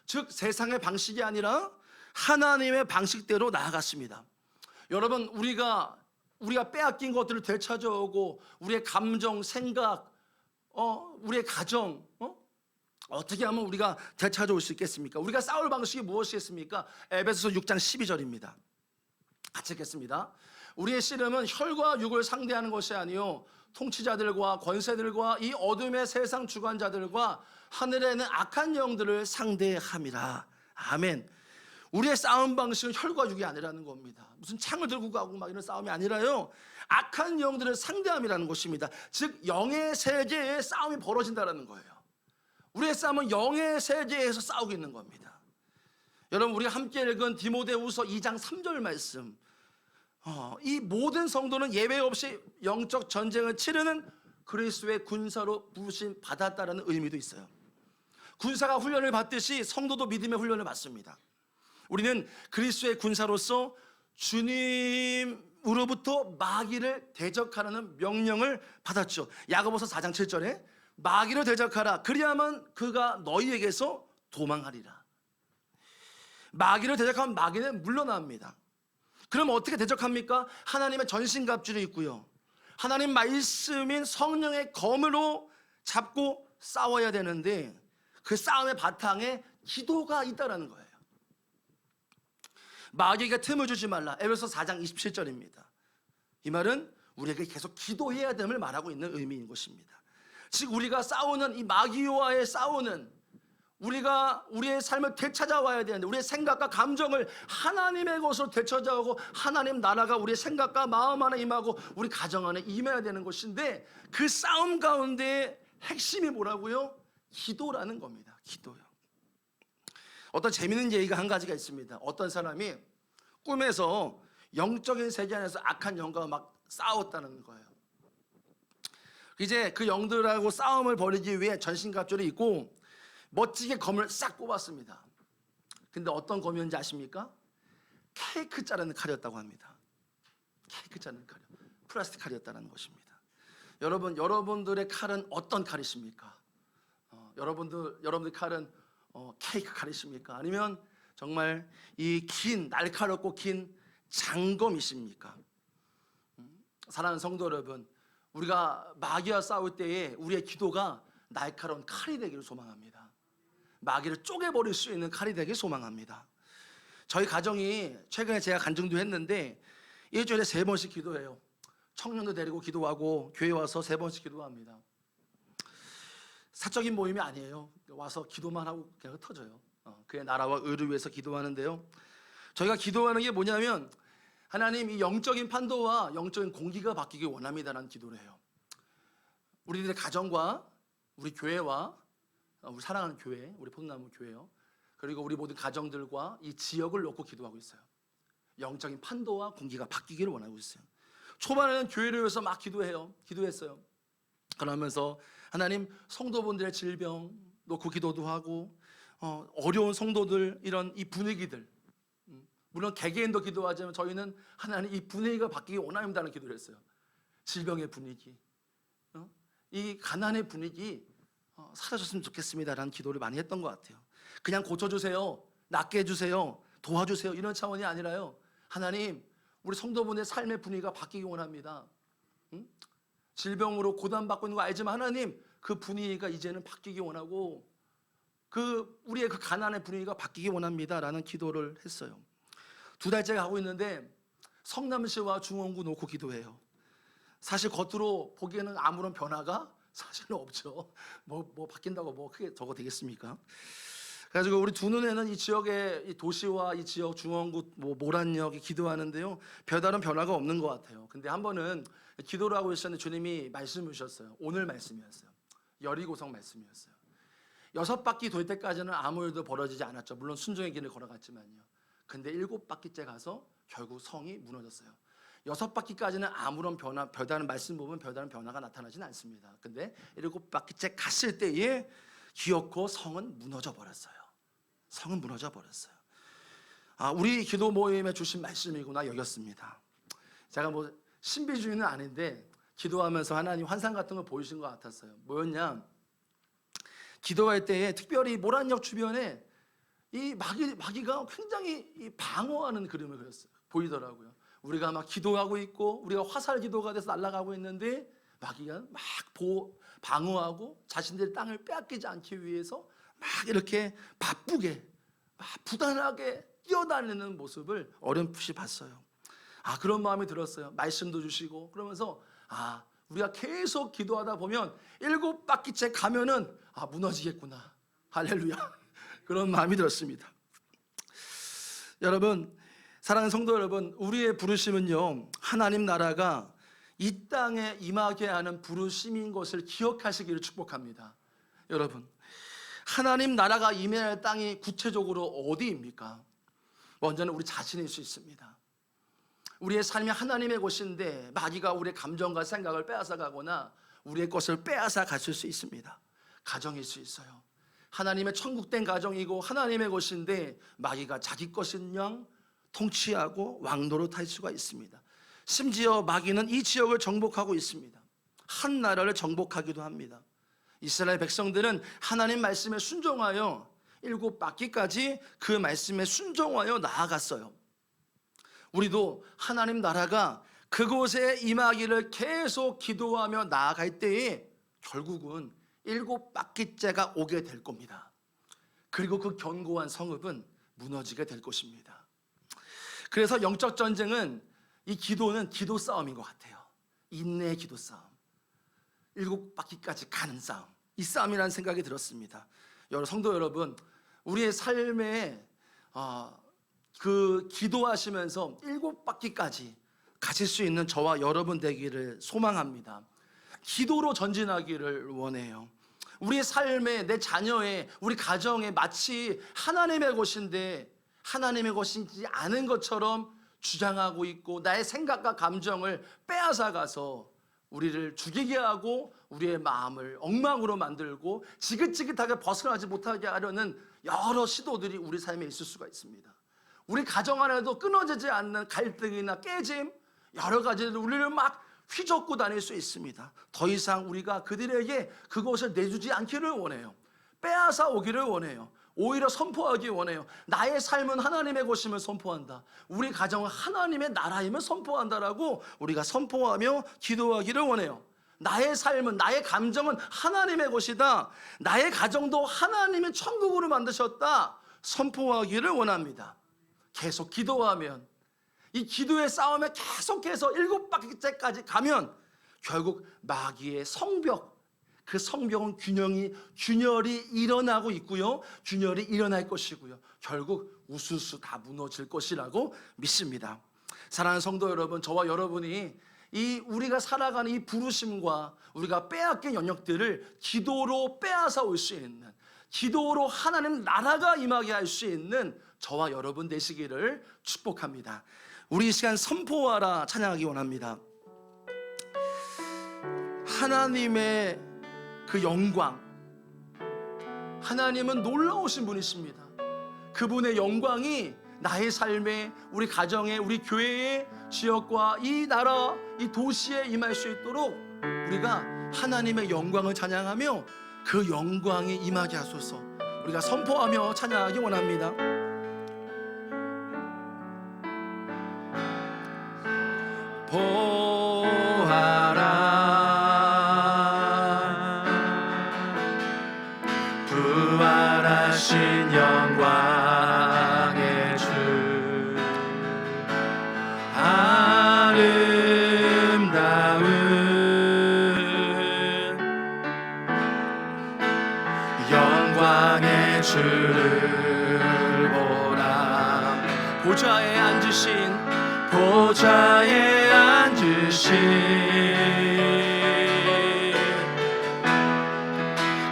즉 세상의 방식이 아니라 하나님의 방식대로 나아갔습니다. 여러분, 우리가 빼앗긴 것들을 되찾아오고 우리의 감정, 생각, 우리의 가정, 어떻게 하면 우리가 되찾아올 수 있겠습니까? 우리가 싸울 방식이 무엇이겠습니까? 에베소서 6장 12절입니다. 같이 읽겠습니다. 우리의 씨름은 혈과 육을 상대하는 것이 아니요 통치자들과 권세들과 이 어둠의 세상 주관자들과 하늘에 있는 악한 영들을 상대함이라. 아멘. 우리의 싸움 방식은 혈과 육이 아니라는 겁니다. 무슨 창을 들고 가고 막 이런 싸움이 아니라요, 악한 영들을 상대함이라는 것입니다. 즉 영의 세계에 싸움이 벌어진다는 거예요. 우리의 싸움은 영의 세계에서 싸우고 있는 겁니다. 여러분, 우리가 함께 읽은 디모데후서 2장 3절 말씀, 이 모든 성도는 예외 없이 영적 전쟁을 치르는 그리스도의 군사로 부르심 받았다라는 의미도 있어요. 군사가 훈련을 받듯이 성도도 믿음의 훈련을 받습니다. 우리는 그리스도의 군사로서 주님으로부터 마귀를 대적하라는 명령을 받았죠. 야고보서 4장 7절에 마귀를 대적하라, 그리하면 그가 너희에게서 도망하리라. 마귀를 대적하면 마귀는 물러납니다. 그럼 어떻게 대적합니까? 하나님의 전신갑주를 입고요, 하나님 말씀인 성령의 검으로 잡고 싸워야 되는데 그 싸움의 바탕에 기도가 있다는 거예요. 마귀에게 틈을 주지 말라. 에베소 4장 27절입니다. 이 말은 우리에게 계속 기도해야 됨을 말하고 있는 의미인 것입니다. 즉 우리가 싸우는 이 마귀와의 싸우는, 우리가 우리의 삶을 되찾아와야 되는데 우리의 생각과 감정을 하나님의 것으로 되찾아오고 하나님 나라가 우리의 생각과 마음 안에 임하고 우리 가정 안에 임해야 되는 것인데, 그 싸움 가운데 핵심이 뭐라고요? 기도라는 겁니다. 기도요. 어떤 재미있는 얘기가 한 가지가 있습니다. 어떤 사람이 꿈에서 영적인 세계 안에서 악한 영과 막 싸웠다는 거예요. 이제 그 영들하고 싸움을 벌이기 위해 전신갑주를 입고 멋지게 검을 싹 뽑았습니다. 근데 어떤 검이었는지 아십니까? 케이크 자르는 칼이었다고 합니다. 케이크 자르는 칼, 플라스틱 칼이었다는 것입니다. 여러분들의 칼은 어떤 칼이십니까? 여러분들 칼은 케이크 칼이십니까? 아니면 정말 이 긴 날카롭고 긴 장검이십니까? 사랑하는 성도 여러분, 우리가 마귀와 싸울 때에 우리의 기도가 날카로운 칼이 되기를 소망합니다. 마귀를 쪼개버릴 수 있는 칼이 되길 소망합니다. 저희 가정이 최근에 제가 간증도 했는데 일주일에 3번씩 기도해요. 청년도 데리고 기도하고 교회 와서 3번씩 기도합니다. 사적인 모임이 아니에요. 와서 기도만 하고 그냥 흩어져요. 그의 나라와 의를 위해서 기도하는데요, 저희가 기도하는 게 뭐냐면 하나님, 이 영적인 판도와 영적인 공기가 바뀌길 원합니다라는 기도를 해요. 우리들의 가정과 우리 교회와 우리 사랑하는 교회, 우리 포도나무 교회요, 그리고 우리 모든 가정들과 이 지역을 놓고 기도하고 있어요. 영적인 판도와 공기가 바뀌기를 원하고 있어요. 초반에는 교회를 위해서 막 기도했어요. 그러면서 하나님, 성도분들의 질병 놓고 기도도 하고, 어려운 성도들, 이런 이 분위기들, 물론 개개인도 기도하지만 저희는 하나님 이 분위기가 바뀌기 원합니다라는 기도를 했어요. 질병의 분위기, 이 가난의 분위기 사라졌으면 좋겠습니다라는 기도를 많이 했던 것 같아요. 그냥 고쳐주세요, 낫게 해주세요, 도와주세요, 이런 차원이 아니라요, 하나님, 우리 성도분의 삶의 분위기가 바뀌기 원합니다. 질병으로 고단받고 있는 거 알지만 하나님, 그 분위기가 이제는 바뀌기 원하고 우리의 그 가난의 분위기가 바뀌기 원합니다라는 기도를 했어요. 2달째 하고 있는데 성남시와 중원구 놓고 기도해요. 사실 겉으로 보기에는 아무런 변화가 사실은 없죠. 뭐 바뀐다고 뭐 크게 저거 되겠습니까? 그래가지고 우리 두 눈에는 이 지역의 이 도시와 이 지역 중원구 모란역에 기도하는데요, 별다른 변화가 없는 것 같아요. 근데 한 번은 기도를 하고 있었는데 주님이 말씀을 주셨어요. 오늘 말씀이었어요. 여리고성 말씀이었어요. 6바퀴 돌 때까지는 아무 일도 벌어지지 않았죠. 물론 순종의 길을 걸어갔지만요. 근데 7바퀴째 가서 결국 성이 무너졌어요. 6바퀴까지는 아무런 별다른 말씀 보면 별다른 변화가 나타나진 않습니다. 근데 7바퀴째 갔을 때에 기어코 성은 무너져 버렸어요. 성은 무너져 버렸어요. 우리 기도 모임에 주신 말씀이구나 여겼습니다. 제가 뭐 신비주의는 아닌데 기도하면서 하나님 환상 같은 걸 보이신 것 같았어요. 뭐였냐? 기도할 때에 특별히 모란역 주변에 이 마귀가 굉장히 이 방어하는 그림을 그렸어요. 보이더라고요. 우리가 막 기도하고 있고 우리가 화살 기도가 돼서 날아가고 있는데 마귀가 막 방어하고 자신들의 땅을 빼앗기지 않기 위해서 막 이렇게 바쁘게 막 부단하게 뛰어다니는 모습을 어렴풋이 봤어요. 그런 마음이 들었어요. 말씀도 주시고 그러면서 우리가 계속 기도하다 보면 7바퀴째 가면은 무너지겠구나. 할렐루야. 그런 마음이 들었습니다. 여러분, 사랑하는 성도 여러분, 우리의 부르심은요, 하나님 나라가 이 땅에 임하게 하는 부르심인 것을 기억하시기를 축복합니다. 여러분, 하나님 나라가 임할 땅이 구체적으로 어디입니까? 먼저는 우리 자신일 수 있습니다. 우리의 삶이 하나님의 곳인데 마귀가 우리의 감정과 생각을 빼앗아가거나 우리의 것을 빼앗아 갔을 수 있습니다. 가정일 수 있어요. 하나님의 천국된 가정이고 하나님의 것인데 마귀가 자기 것인 양 통치하고 왕노릇할 수가 있습니다. 심지어 마귀는 이 지역을 정복하고 있습니다. 한 나라를 정복하기도 합니다. 이스라엘 백성들은 하나님 말씀에 순종하여 7바퀴까지 그 말씀에 순종하여 나아갔어요. 우리도 하나님 나라가 그곳에 임하기를 계속 기도하며 나아갈 때에 결국은 7바퀴째가 오게 될 겁니다. 그리고 그 견고한 성읍은 무너지게 될 것입니다. 그래서 영적 전쟁은 이 기도는 기도 싸움인 것 같아요. 인내의 기도 싸움, 7바퀴까지 가는 싸움, 이 싸움이라는 생각이 들었습니다. 성도 여러분, 우리의 삶에 그 기도하시면서 7바퀴까지 가실 수 있는 저와 여러분 되기를 소망합니다. 기도로 전진하기를 원해요. 우리의 삶에, 내 자녀의, 우리 가정에 마치 하나님의 것인데 하나님의 것이지 않은 것처럼 주장하고 있고 나의 생각과 감정을 빼앗아가서 우리를 죽이게 하고 우리의 마음을 엉망으로 만들고 지긋지긋하게 벗어나지 못하게 하려는 여러 시도들이 우리 삶에 있을 수가 있습니다. 우리 가정 안에도 끊어지지 않는 갈등이나 깨짐, 여러 가지들 우리를 막 휘젓고 다닐 수 있습니다. 더 이상 우리가 그들에게 그것을 내주지 않기를 원해요. 빼앗아 오기를 원해요. 오히려 선포하기 원해요. 나의 삶은 하나님의 것임을 선포한다. 우리 가정은 하나님의 나라임을 선포한다라고 우리가 선포하며 기도하기를 원해요. 나의 삶은, 나의 감정은 하나님의 것이다. 나의 가정도 하나님의 천국으로 만드셨다. 선포하기를 원합니다. 계속 기도하면, 이 기도의 싸움에 계속해서 7바퀴째까지 가면 결국 마귀의 성벽, 그 성벽은 균열이 일어나고 있고요, 균열이 일어날 것이고요, 결국 우수수 다 무너질 것이라고 믿습니다. 사랑하는 성도 여러분, 저와 여러분이 우리가 살아가는 이 부르심과 우리가 빼앗긴 영역들을 기도로 빼앗아 올 수 있는, 기도로 하나님 나라가 임하게 할 수 있는 저와 여러분 되시기를 축복합니다. 우리 이 시간 선포하라 찬양하기 원합니다. 하나님의 그 영광, 하나님은 놀라우신 분이십니다. 그분의 영광이 나의 삶에, 우리 가정에, 우리 교회의 지역과 이 나라, 이 도시에 임할 수 있도록 우리가 하나님의 영광을 찬양하며 그 영광이 임하게 하소서. 우리가 선포하며 찬양하기 원합니다. 보아라, 부활하신 영광의 주, 아름다운 영광의 주를 보라. 보좌에 앉으신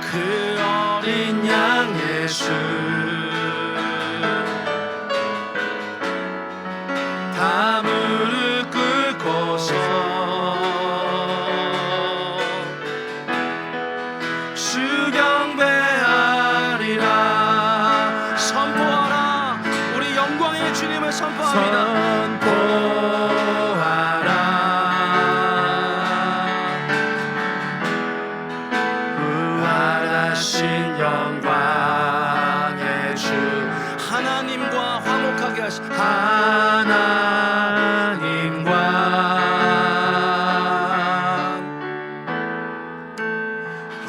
그 어린 양 예수, 다 무릎 꿇고서 주 경배하리라. 선포하라, 우리 영광의 주님을 선포합니다. 선포하라, 영광의 주 하나님과 화목하게 하신 하나님과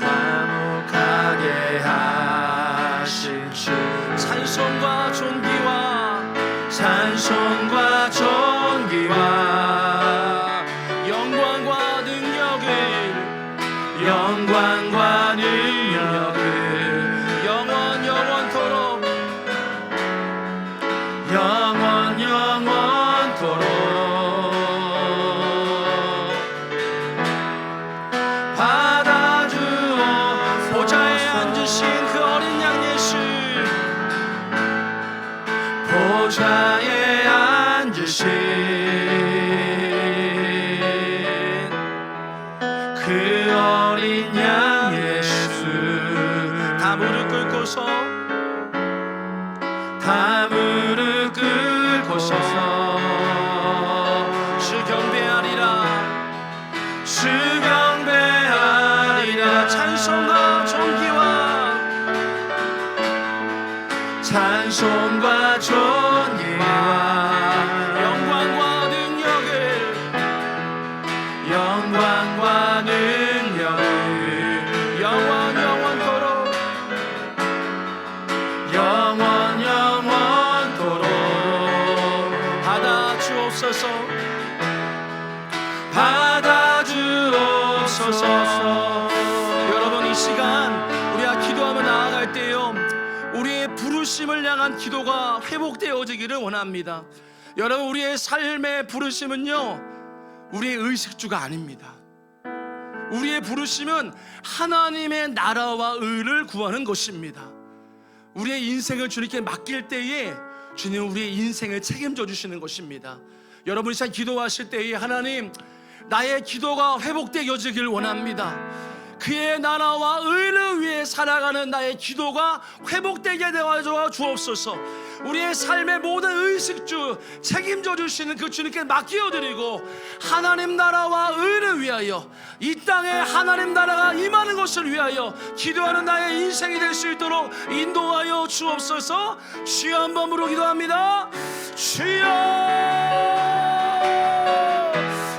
화목하게 하신 주 찬송과 존귀와 찬송과 존귀와 영광과 능력을 영광과 능력을 영원토록 영원토록 받아주옵소서. 보좌에 앉으신 그 어린 양 예수 보좌에 앉으신 그 어린 양 예수 다 무릎 꿇고서 다 무릎 꿇고서 주 경배하리라 주 경배하리라. 찬송과 존귀와 찬송과 존귀와 영광과 능력을 영광과 능력을 영원토록 영원토록 받아주옵소서. 받아주옵소서. 여러분 이 시간 우리가 기도하며 나아갈 때요 우리의 부르심을 향한 기도가 회복되어지기를 원합니다. 여러분 우리의 삶의 부르심은요 우리의 의식주가 아닙니다. 우리의 부르심은 하나님의 나라와 의를 구하는 것입니다. 우리의 인생을 주님께 맡길 때에 주님은 우리의 인생을 책임져 주시는 것입니다. 여러분 이 시간 기도하실 때에 하나님 나의 기도가 회복되어지길 원합니다. 그의 나라와 의를 위해 살아가는 나의 기도가 회복되게 되어 주옵소서. 우리의 삶의 모든 의식주 책임져 주시는 그 주님께 맡겨드리고 하나님 나라와 의를 위하여 이 땅에 하나님 나라가 임하는 것을 위하여 기도하는 나의 인생이 될 수 있도록 인도하여 주옵소서. 주여 한번 부르고 기도합니다. 주여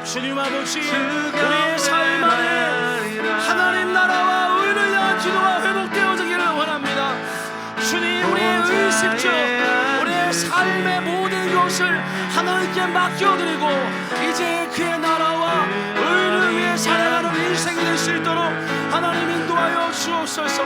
주님 아버지 우리의 삶 안에 하나님 나라와 의를 위한 기도가 회복되어지기를 원합니다. 주님 우리의 의식주 우리의 삶의 모든 것을 하나님께 맡겨드리고 이제 그의 나라와 의를 위해 살아가는 인생이 될 수 있도록 하나님 인도하여 주옵소서.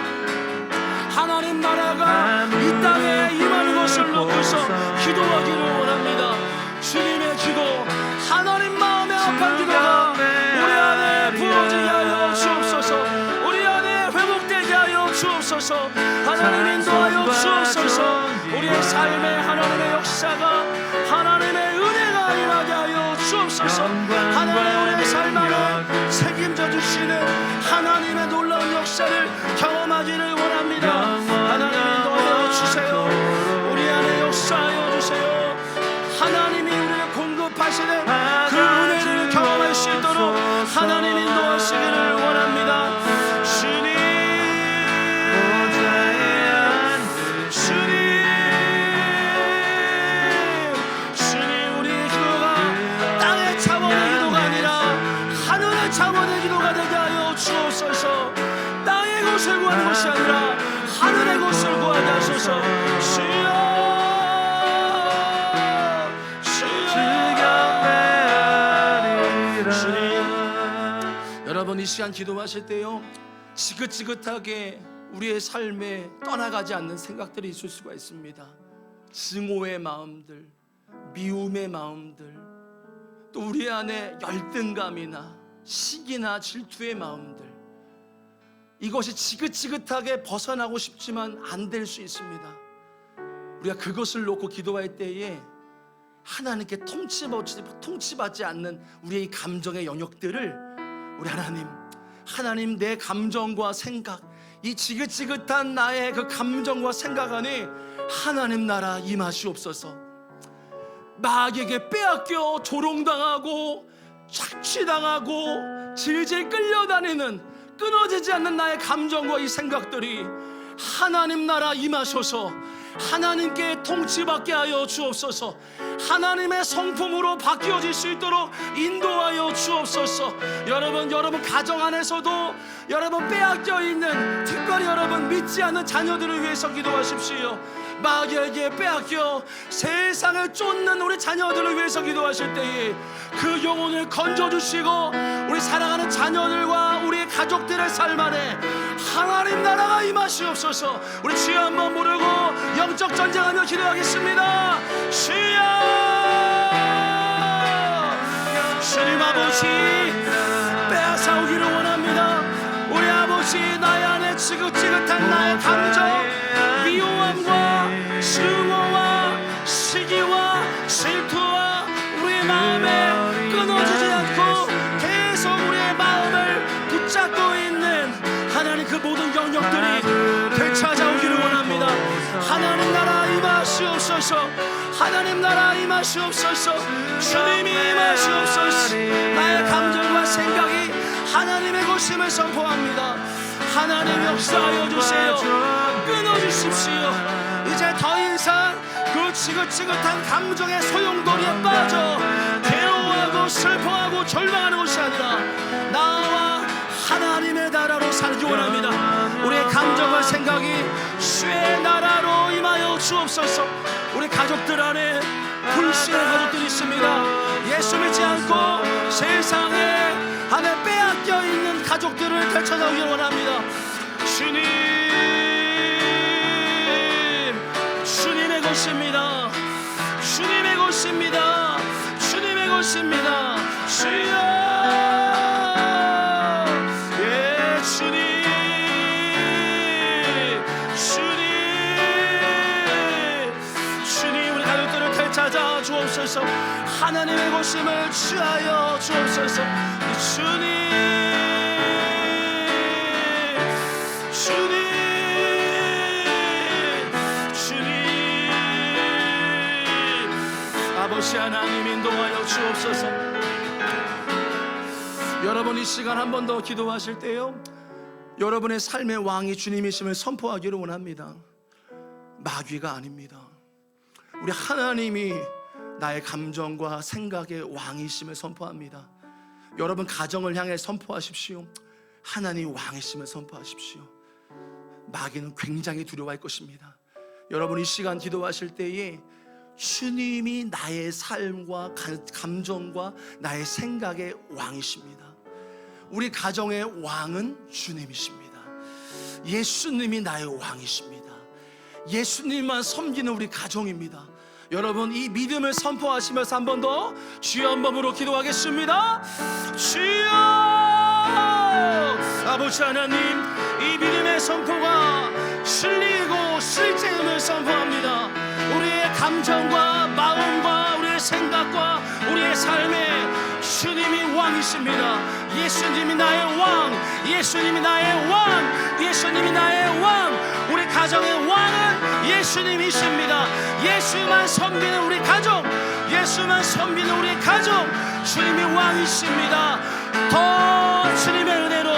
하나님 나라가 이 땅에 임하는 것을 놓고서 기도하기를 원합니다. 주님의 기도 하나님 마음에 합한 기도가 우리 안에 부어지게 하여 주옵소서. 우리 안에 회복되게 하여 주옵소서. 하나님 인도하여 주옵소서. 우리의 삶에 하나님의 역사가 하나님의 은혜가 임하게 하여 주옵소서. 하나님 우리의 삶 안에 책임져 주시는 하나님의 놀라운 역사를 경험하기를 원합니다. 하나님 인도하여 주세요. 우리 안에 역사하여 주세요. 하나님이 우리를 공급하시는 그 은혜를 경험할 수 있도록 하나님 인도하시기를 원합니다. 주님 우리의 기도가 땅의 차원의 기도가 아니라 하늘의 차원의 기도가 되게 하여 주옵소서. 땅의 것을 구하는 것이 아니라 하늘의 것을 구하게 하소서. 주여 여러분 이 시간 기도하실 때요 지긋지긋하게 우리의 삶에 떠나가지 않는 생각들이 있을 수가 있습니다. 증오의 마음들, 미움의 마음들, 또 우리 안에 열등감이나 시기나 질투의 마음들, 이것이 지긋지긋하게 벗어나고 싶지만 안 될 수 있습니다. 우리가 그것을 놓고 기도할 때에 하나님께 통치받지 않는 우리의 이 감정의 영역들을 우리 하나님 내 감정과 생각, 이 지긋지긋한 나의 그 감정과 생각 안에 하나님 나라 임하시옵소서. 마귀에게 빼앗겨 조롱당하고 착취당하고 질질 끌려다니는 끊어지지 않는 나의 감정과 이 생각들이 하나님 나라 임하소서. 하나님께 통치받게 하여 주옵소서. 하나님의 성품으로 바뀌어질 수 있도록 인도하여 주옵소서. 여러분 가정 안에서도 여러분 빼앗겨 있는, 특별히 여러분 믿지 않는 자녀들을 위해서 기도하십시오. 마귀에게 빼앗겨 세상을 쫓는 우리 자녀들을 위해서 기도하실 때에 그 영혼을 건져주시고 우리 사랑하는 자녀들과 우리 가족들의 삶 안에 하나님 나라가 임하시옵소서. 우리 주여 한번 부르고 영적 전쟁하며 기도하겠습니다. 주여, 주님 아버지, 빼앗아 오기를 원합니다. 우리 아버지, 나의 안에 지긋지긋한 나의 감정, 미워함과 증오와 시기와 질투와 우리의 마음에 끊어지지 않고 계속 우리의 마음을 붙잡고 있는 하나님 그 모든 영역들이 되찾아오기를 원합니다. 하나님 나라 임하시옵소서. 하나님 나라 임하시옵소서. 주님이 임하시옵소서. 나의 감정과 생각이 하나님의 것임을 선포합니다. 하나님 역사하여 주세요. 끊어주십시오. 이제 더 이상 그 지긋지긋한 감정의 소용돌이에 빠져 괴로워하고 슬퍼하고 절망하는 것이 아니라 나와 하나님의 나라로 살기 원합니다. 우리의 감정과 생각이 주의 나라로 임하여 주옵소서. 우리 가족들 안에 불신의 가족들이 있습니다. 예수 믿지 않고 세상에 안에 빼앗겨 있는 가족들을 되찾아오길 원합니다. 주님, 주님의 것입니다. 주님의 것입니다. 주님의 것입니다. 주여, 예, 주님, 주님, 우리 가족들을 되찾아 주옵소서. 하나님의 것임을 취하여 주옵소서. 주님, 아버지 하나님 인도하여 주옵소서. 여러분 이 시간 한 번 더 기도하실 때요, 여러분의 삶의 왕이 주님이심을 선포하기를 원합니다. 마귀가 아닙니다. 우리 하나님이 나의 감정과 생각의 왕이심을 선포합니다. 여러분 가정을 향해 선포하십시오. 하나님 왕이심을 선포하십시오. 마귀는 굉장히 두려워할 것입니다. 여러분 이 시간 기도하실 때에 주님이 나의 삶과 감정과 나의 생각의 왕이십니다. 우리 가정의 왕은 주님이십니다. 예수님이 나의 왕이십니다. 예수님만 섬기는 우리 가정입니다. 여러분 이 믿음을 선포하시면서 한 번 더 주여 한 번으로 기도하겠습니다. 주여, 아버지 하나님, 이 믿음의 선포가 실리고 실제임을 선포합니다. 우리의 감정과 마음과 우리의 생각과 우리의 삶에 주님이 왕이십니다. 예수님이 나의 왕, 예수님이 나의 왕, 예수님이 나의 왕. 우리 가정의 왕은 예수님이십니다. 예수만 섬기는 우리 가정, 예수만 섬기는 우리 가정, 주님이 왕이십니다. 더 주님의 은혜로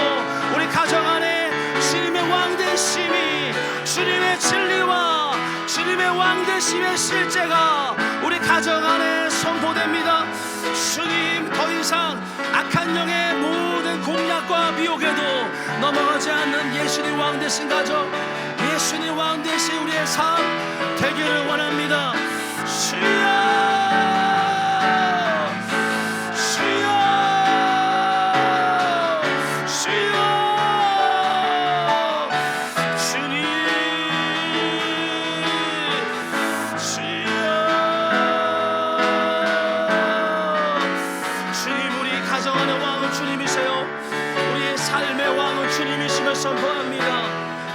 우리 가정 안에 주님의 왕 되심이, 주님의 진리와 주님의 왕 되심의 실제가 우리 가정 안에 선포됩니다. 주님, 더 이상 악한 영의 모든 공략과 미혹에도 넘어가지 않는 예수님 왕 되신 가정, 예수님 왕 되신 우리의 삶 되기를 원합니다. 주여, 선포합니다.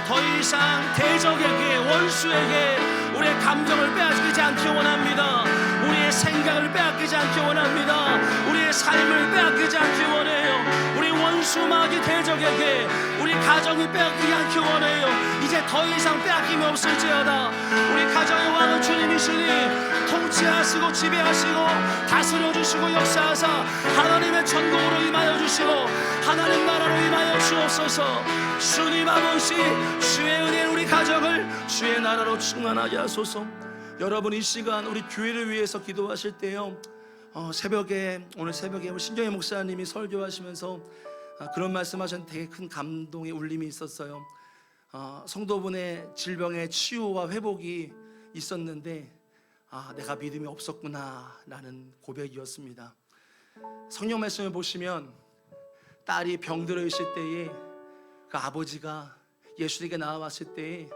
더 이상 대적에게, 원수에게 우리의 감정을 빼앗기지 않기 원합니다. 우리의 생각을 빼앗기지 않기 원합니다. 우리의 삶을 빼앗기지 않기 원해요. 우리 원수 마귀 대적에게 우리 가정이 빼앗기지 않기 원해요. 이제 더 이상 빼앗김이 없을지어다. 우리 가정의 왕은 주님이시니 통치하시고 지배하시고 다스려주시고 역사하사 하나님의 천국으로 임하여 주시고 하나님 나라로 임하여 주옵소서. 주옵소서. 주님 아버지, 주의 은혜는 우리 가정을 주의 나라로 충만하게 하소서. 여러분, 이 시간 우리 교회를 위해서 기도하실 때요, 오늘 새벽에 우리 신정희 목사님이 설교하시면서 그런 말씀하셨는데 되게 큰 감동의 울림이 있었어요. 성도분의 질병의 치유와 회복이 있었는데 내가 믿음이 없었구나 라는 고백이었습니다. 성경 말씀을 보시면 딸이 병들어 있을 때에 그 아버지가 예수님께 나와왔을 때에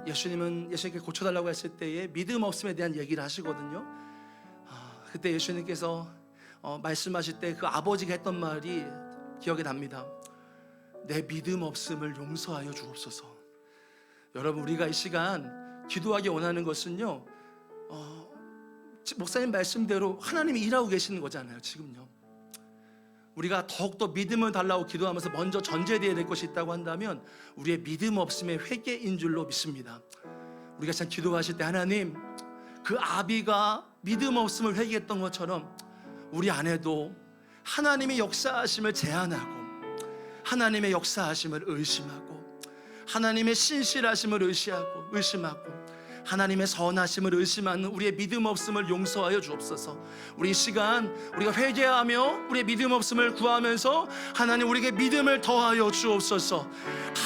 예수님께 고쳐달라고 했을 때에 믿음 없음에 대한 얘기를 하시거든요. 그때 예수님께서 말씀하실 때 그 아버지가 했던 말이 기억이 납니다. 내 믿음 없음을 용서하여 주옵소서. 여러분, 우리가 이 시간 기도하기 원하는 것은요, 목사님 말씀대로 하나님이 일하고 계시는 거잖아요. 지금요, 우리가 더욱더 믿음을 달라고 기도하면서 먼저 전제되어야 될 것이 있다고 한다면 우리의 믿음 없음의 회개인 줄로 믿습니다. 우리가 참 기도하실 때 하나님, 그 아비가 믿음 없음을 회개했던 것처럼 우리 안에도 하나님의 역사하심을 제한하고 하나님의 역사하심을 의심하고 하나님의 신실하심을 의심하고 하나님의 선하심을 의심하는 우리의 믿음 없음을 용서하여 주옵소서. 우리 이 시간 우리가 회개하며 우리의 믿음 없음을 구하면서 하나님, 우리에게 믿음을 더하여 주옵소서.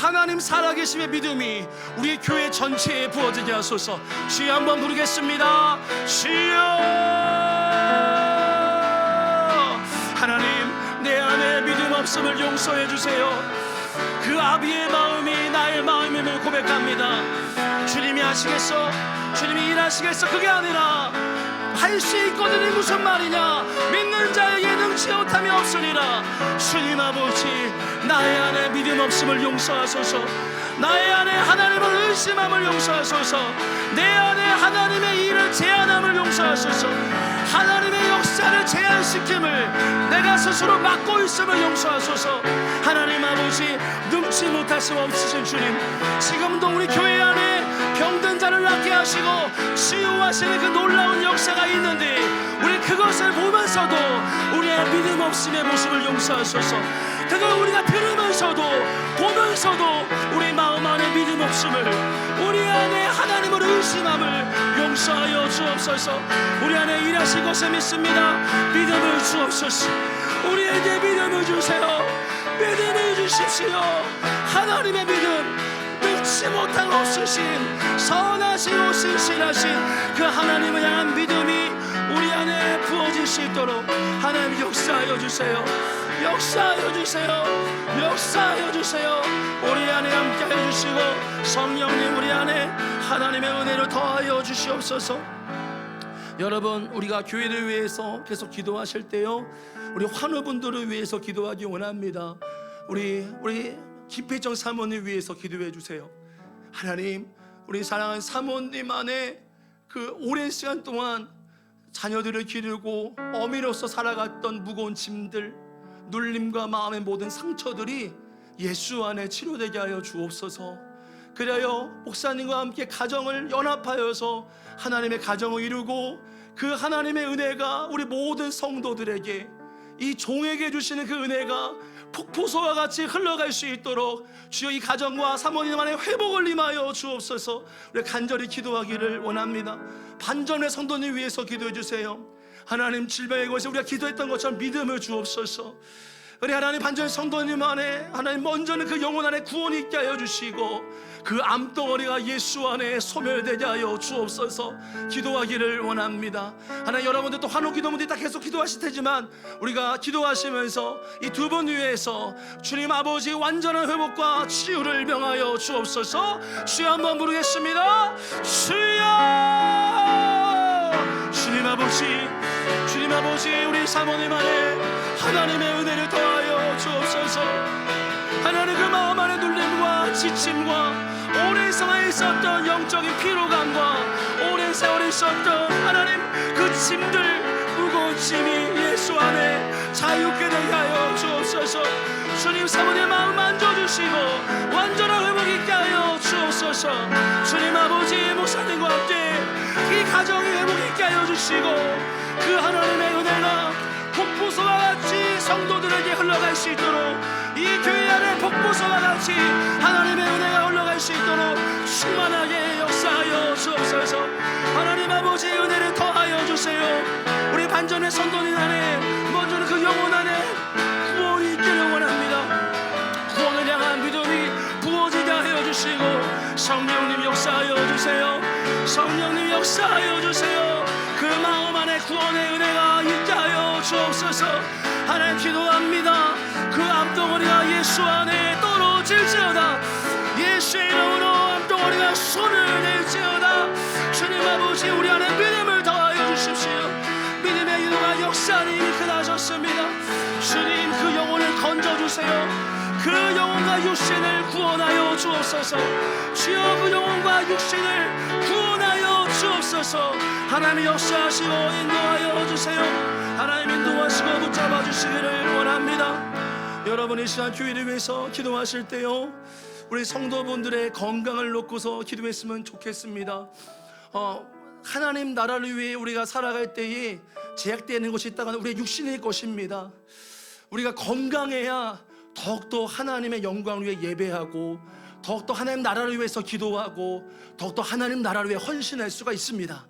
하나님 살아계심의 믿음이 우리 교회 전체에 부어지게 하소서. 주여 한번 부르겠습니다. 주여. 하나님, 내 안에 믿음 없음을 용서해 주세요. 그 아비의 마음이 나의 마음임을 고백합니다. 주님이 하시겠어? 주님이 일하시겠어? 그게 아니라 할 수 있거든이 무슨 말이냐? 믿는 자에게 능치 못함이 없으리라. 주님 아버지, 나의 안에 믿음 없음을 용서하소서. 나의 안에 하나님을 의심함을 용서하소서. 내 안에 하나님의 일을 제한함을 용서하소서. 하나님의 역사를 제한시킴을 내가 스스로 막고 있음을 용서하소서. 하나님 아버지, 능치 못하심 없으신 주님, 지금도 우리 교회 안에 병든 자를 낫게 하시고 치유하시는 그 놀라운 역사가 있는데 우리 그것을 보면서도 우리의 믿음 없음의 모습을 용서하소서. 그걸 우리가 들으면서도 보면서도 우리 마음 안에 믿음 없음을, 우리 안에 하나님을 의심함을 용서하여 주옵소서. 우리 안에 일하실 것을 믿습니다. 믿음을 주옵소서. 우리에게 믿음을 주세요. 믿음을 주십시오. 하나님의 믿음, 능치 못한 없으신 선하시고 신실하신 그 하나님을 향한 믿음이 우리 안에 부어질 수 있도록 하나님 역사하여 주세요. 역사하여 주세요. 역사하여 주세요. 우리 안에 함께하여 주시고 성령님, 우리 안에 하나님의 은혜를 더하여 주시옵소서. 여러분, 우리가 교회를 위해서 계속 기도하실 때요, 우리 환우분들을 위해서 기도하기 원합니다. 우리 김필정 사모님 위해서 기도해 주세요. 하나님, 우리 사랑하는 사모님 안에 그 오랜 시간 동안 자녀들을 기르고 어미로서 살아갔던 무거운 짐들, 눌림과 마음의 모든 상처들이 예수 안에 치료되게 하여 주옵소서. 그래요, 목사님과 함께 가정을 연합하여서 하나님의 가정을 이루고 그 하나님의 은혜가 우리 모든 성도들에게, 이 종에게 주시는 그 은혜가 폭포수와 같이 흘러갈 수 있도록 주여 이 가정과 사모님 안에 회복을 임하여 주옵소서. 우리 간절히 기도하기를 원합니다. 반전의 성도님 위해서 기도해 주세요. 하나님, 질병의 것에 우리가 기도했던 것처럼 믿음을 주옵소서. 우리 하나님, 반전의 성도님 안에 하나님 먼저는 그 영혼 안에 구원이 있게 하여 주시고 그 암덩어리가 예수 안에 소멸되게 하여 주옵소서. 기도하기를 원합니다. 하나님, 여러분들 또 환호 기도문들이 다 계속 기도하실 테지만 우리가 기도하시면서 이 두 분 위해서 주님 아버지 완전한 회복과 치유를 명하여 주옵소서. 주여 한번 부르겠습니다. 주여. 주님 아버지, 주님 아버지, 우리 사모님 안에 하나님의 은혜를 더하여 주옵소서. 하나님, 그 마음 안에 눌림과 지침과 오랜 생활에 있었던 영적인 피로감과 오랜 세월에 있었던 하나님 그 짐들, 무거운 짐이 예수 안에 자유케 되게 하여 주옵소서. 주님, 사모님 마음 만져주시고 완전한 회복 있게 하여 주옵소서. 주님 아버지, 목사님과 함께 이 가정이 회복 있게 하여 주시고 그 하나님의 은혜가 폭포수와 같이 성도들에게 흘러갈 수 있도록 이 교회 안에 무서와 같이 하나님의 은혜가 흘러갈 수 있도록 충만하게 역사하여 주옵소서. 하나님 아버지 은혜를 더하여 주세요. 우리 반전의 선도인 안에 먼저는 그 영혼 안에 구원이 있기를 원합니다. 구원을 향한 믿음이 부어지게 하여 주시고 성령님 역사하여 주세요. 성령님 역사하여 주세요. 그 마음 안에 구원의 은혜가 있게 하여 주옵소서. 하나님 기도합니다. 그 암덩어리가 예수 안에 떨어질지어다. 예수의 이름으로 암덩어리가 손을 낼지어다. 주님 아버지 우리 안에 믿음을 더하여 주십시오. 믿음의 기도가 역사는 이미 끝나셨습니다. 주님 그 영혼을 건져주세요. 그 영혼과 육신을 구원하여 주옵소서. 주여 그 영혼과 육신을 구원하여 주옵소서. 하나님 역사하시고 인도하여 주세요. 하나님 인도하시고 붙잡아 주시기를 원합니다. 여러분 이 시간 교회를 위해서 기도하실 때요 우리 성도분들의 건강을 놓고서 기도했으면 좋겠습니다. 하나님 나라를 위해 우리가 살아갈 때에 제약되는 것이 있다가 우리의 육신일 것입니다. 우리가 건강해야 더욱더 하나님의 영광을 위해 예배하고 더욱더 하나님 나라를 위해서 기도하고 더욱더 하나님 나라를 위해 헌신할 수가 있습니다.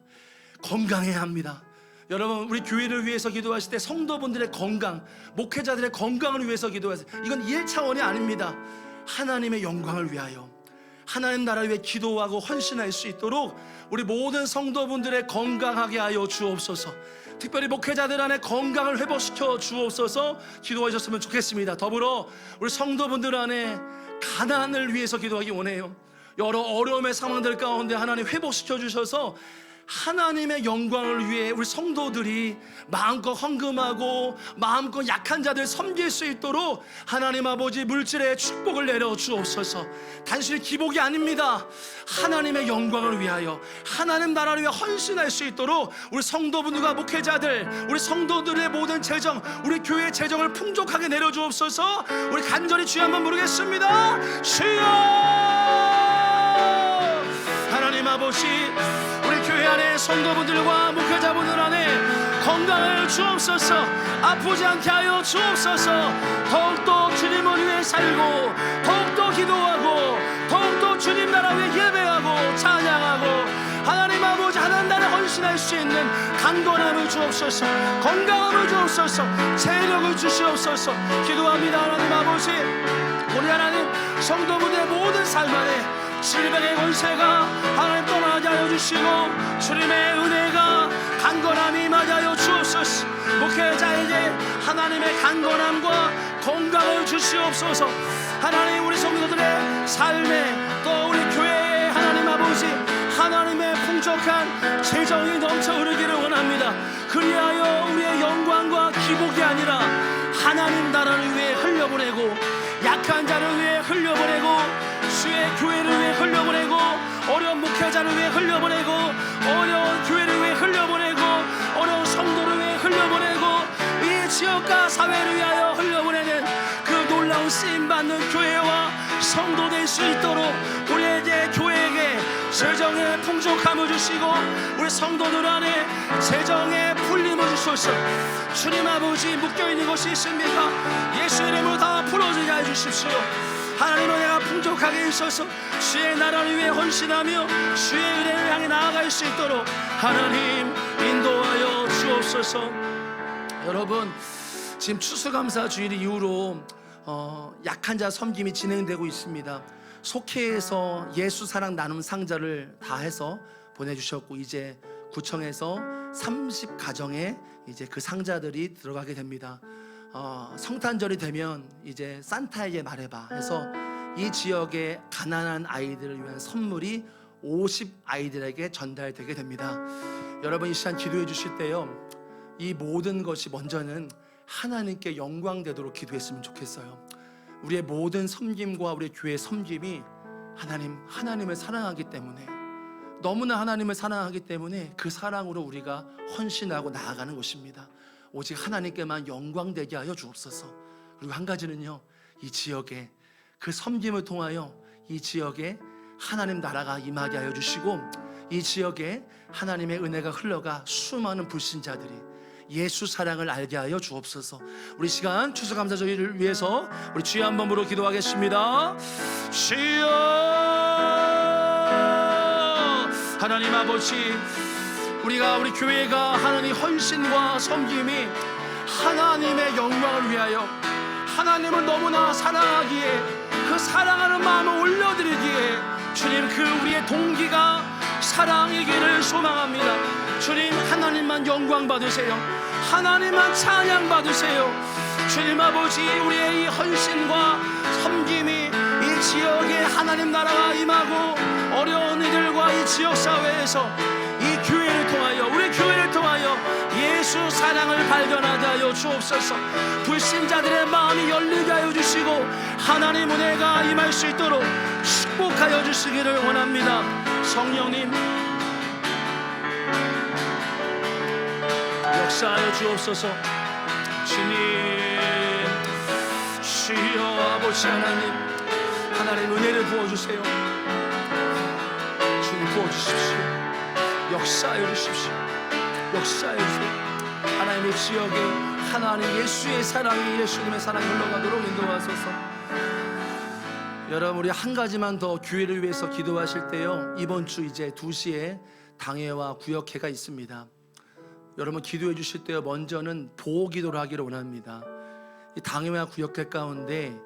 건강해야 합니다. 여러분 우리 교회를 위해서 기도하실 때 성도분들의 건강, 목회자들의 건강을 위해서 기도하세요. 이건 1차원이 아닙니다. 하나님의 영광을 위하여 하나님 나라를 위해 기도하고 헌신할 수 있도록 우리 모든 성도분들의 건강하게 하여 주옵소서. 특별히 목회자들 안에 건강을 회복시켜 주옵소서. 기도하셨으면 좋겠습니다. 더불어 우리 성도분들 안에 가난을 위해서 기도하기 원해요. 여러 어려움의 상황들 가운데 하나님 회복시켜 주셔서 하나님의 영광을 위해 우리 성도들이 마음껏 헌금하고 마음껏 약한 자들 섬길 수 있도록 하나님 아버지 물질의 축복을 내려 주옵소서. 단순히 기복이 아닙니다. 하나님의 영광을 위하여 하나님 나라를 위해 헌신할 수 있도록 우리 성도분들과 목회자들 우리 성도들의 모든 재정 우리 교회의 재정을 풍족하게 내려 주옵소서. 우리 간절히 주여 한번 부르겠습니다. 주여 하나님 아버지 우리 교회 안에 성도분들과 목회자분들 안에 건강을 주옵소서. 아프지 않게 하여 주옵소서. 더욱더 주님을 위해 살고 더욱더 기도하고 더욱더 주님 나라 위해 예배하고 찬양하고 하나님 아버지 하나님 나라 헌신할 수 있는 강건함을 주옵소서. 건강함을 주옵소서. 체력을 주시옵소서. 기도합니다. 하나님 아버지 우리 하나님 성도분들의 모든 삶 안에 질병의 권세가 하나님 떠나게 하여 주시고 주님의 은혜가 강건함이 맞아요 주옵소서. 목회자에게 하나님의 강건함과 건강을 주시옵소서. 하나님 우리 성도들의 삶에 또 우리 교회에 하나님 아버지 하나님의 풍족한 재정이 넘쳐 흐르기를 원합니다. 그리하여 우리의 영광과 기복이 아니라 하나님 나라를 위해 흘려보내고 약한 자를 위해 흘려보내고 주의 교회를 위해 흘려보내고 어려운 목회자를 위해 흘려보내고 어려운 교회를 위해 흘려보내고 어려운 성도를 위해 흘려보내고 이 지역과 사회를 위하여 흘려보내는 그 놀라운 쓰임받는 교회와 성도 될 수 있도록 우리에게 교회에게 재정의 풍족함을 주시고 우리 성도들 안에 재정의 풀림을 주소서. 주님 아버지 묶여있는 것이 있습니까? 예수 이름으로 다 풀어지게 해주십시오. 하나님 은혜가 풍족하게 있어서 주의 나라를 위해 헌신하며 주의 은혜를 향해 나아갈 수 있도록 하나님 인도하여 주옵소서. 여러분 지금 추수감사 주일 이후로 약한 자 섬김이 진행되고 있습니다. 속회에서 예수 사랑 나눔 상자를 다 해서 보내주셨고 이제 구청에서 30가정에 이제 그 상자들이 들어가게 됩니다. 성탄절이 되면 이제 산타에게 말해봐 해서 이 지역의 가난한 아이들을 위한 선물이 50아이들에게 전달되게 됩니다. 여러분 이 시간 기도해 주실 때요 이 모든 것이 먼저는 하나님께 영광되도록 기도했으면 좋겠어요. 우리의 모든 섬김과 우리 교회의 섬김이 하나님을 사랑하기 때문에 너무나 하나님을 사랑하기 때문에 그 사랑으로 우리가 헌신하고 나아가는 것입니다. 오직 하나님께만 영광되게 하여 주옵소서. 그리고 한 가지는요 이 지역에 그 섬김을 통하여 이 지역에 하나님 나라가 임하게 하여 주시고 이 지역에 하나님의 은혜가 흘러가 수많은 불신자들이 예수 사랑을 알게 하여 주옵소서. 우리 시간 추수감사절을 위해서 우리 주여 한번 부르고 기도하겠습니다. 주여 하나님 아버지, 우리 교회가 하나님 헌신과 섬김이 하나님의 영광을 위하여 하나님을 너무나 사랑하기에 그 사랑하는 마음을 올려드리기에 주님, 그 우리의 동기가 사랑이기를 소망합니다. 주님, 하나님만 영광 받으세요. 하나님만 찬양 받으세요. 주님 아버지, 우리의 이 헌신과 섬김이 이 지역에 하나님 나라가 임하고 어려운 이들과 이 지역사회에서 이 교회를 통하여, 우리 교회를 통하여 예수 사랑을 발견하게 하여 주옵소서. 불신자들의 마음이 열리게 하여 주시고 하나님 은혜가 임할 수 있도록 축복하여 주시기를 원합니다. 성령님 역사하여 주옵소서. 주님, 주여 아버지 하나님, 하나님 은혜를 부어주세요. 주님 부어주십시오. 역사하여 주십시오. 역사하여 주세요. 하나님의 지역에 하나님 예수의 사랑이, 예수님의 사랑이 흘러가도록 인도하소서. 여러분, 우리 한 가지만 더 교회를 위해서 기도하실 때요, 이번 주 이제 2시에 당회와 구역회가 있습니다. 여러분 기도해 주실 때요, 먼저는 보호 기도를 하기를 원합니다. 이 당회와 구역회 가운데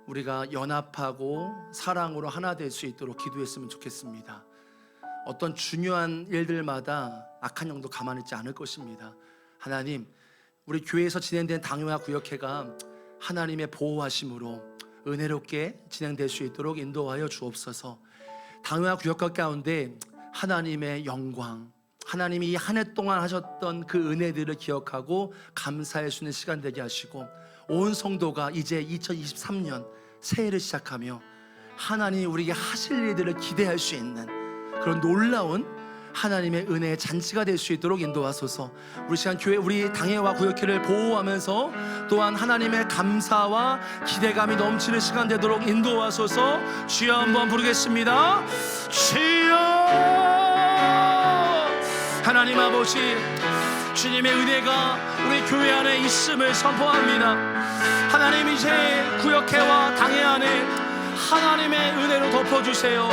우리가 연합하고 사랑으로 하나 될 수 있도록 기도했으면 좋겠습니다. 어떤 중요한 일들마다 악한 영도 가만히 있지 않을 것입니다. 하나님, 우리 교회에서 진행된 당회와 구역회가 하나님의 보호하심으로 은혜롭게 진행될 수 있도록 인도하여 주옵소서. 당회와 구역회 가운데 하나님의 영광, 하나님이 이 한 해 동안 하셨던 그 은혜들을 기억하고 감사할 수 있는 시간 되게 하시고, 온 성도가 이제 2023년 새해를 시작하며 하나님이 우리에게 하실 일들을 기대할 수 있는 그런 놀라운 하나님의 은혜의 잔치가 될 수 있도록 인도하소서. 우리 시간 교회, 우리 당회와 구역회를 보호하면서 또한 하나님의 감사와 기대감이 넘치는 시간 되도록 인도하소서. 주여 한번 부르겠습니다. 주여. 하나님 아버지, 주님의 은혜가 우리 교회 안에 있음을 선포합니다. 하나님, 이제 구역회와 당회 안에 하나님의 은혜로 덮어주세요.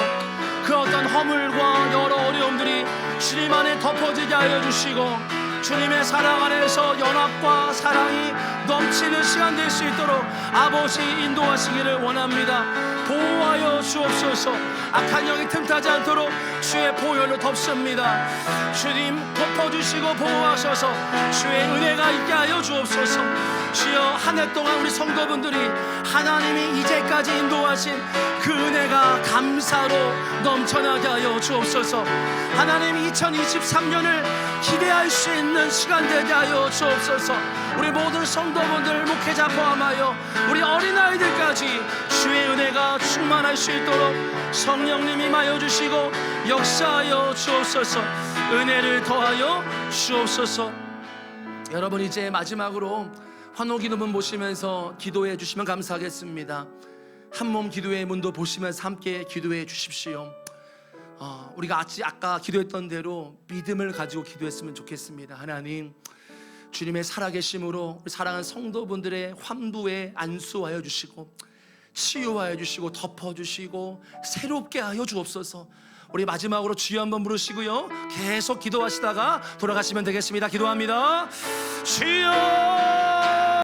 그 어떤 허물과 여러 어려움들이 주님 안에 덮어지게 하여 주시고, 주님의 사랑 안에서 연합과 사랑이 넘치는 시간 될 수 있도록 아버지 인도하시기를 원합니다. 보호하여 주옵소서. 악한 영이 틈타지 않도록 주의 보혈로 덮습니다. 주님 덮어주시고 보호하셔서 주의 은혜가 있게 하여 주옵소서. 주여, 한 해 동안 우리 성도분들이 하나님이 이제까지 인도하신 그 은혜가 감사로 넘쳐나게 하여 주옵소서. 하나님, 2023년을 기대할 수 있는 시간 되게 하여 주옵소서. 우리 모든 성도분들, 목회자 포함하여 우리 어린아이들까지 주의 은혜가 충만할 수 있도록 성령님이 임하여 주시고 역사하여 주옵소서. 은혜를 더하여 주옵소서. 여러분, 이제 마지막으로 환호기도문 보시면서 기도해 주시면 감사하겠습니다. 한몸 기도의 문도 보시면서 함께 기도해 주십시오. 우리가 아까 기도했던 대로 믿음을 가지고 기도했으면 좋겠습니다. 하나님, 주님의 살아계심으로 우리 사랑하는 성도분들의 환부에 안수하여 주시고 치유하여 주시고 덮어주시고 새롭게 하여 주옵소서. 우리 마지막으로 주여 한번 부르시고요, 계속 기도하시다가 돌아가시면 되겠습니다. 기도합니다. 주여.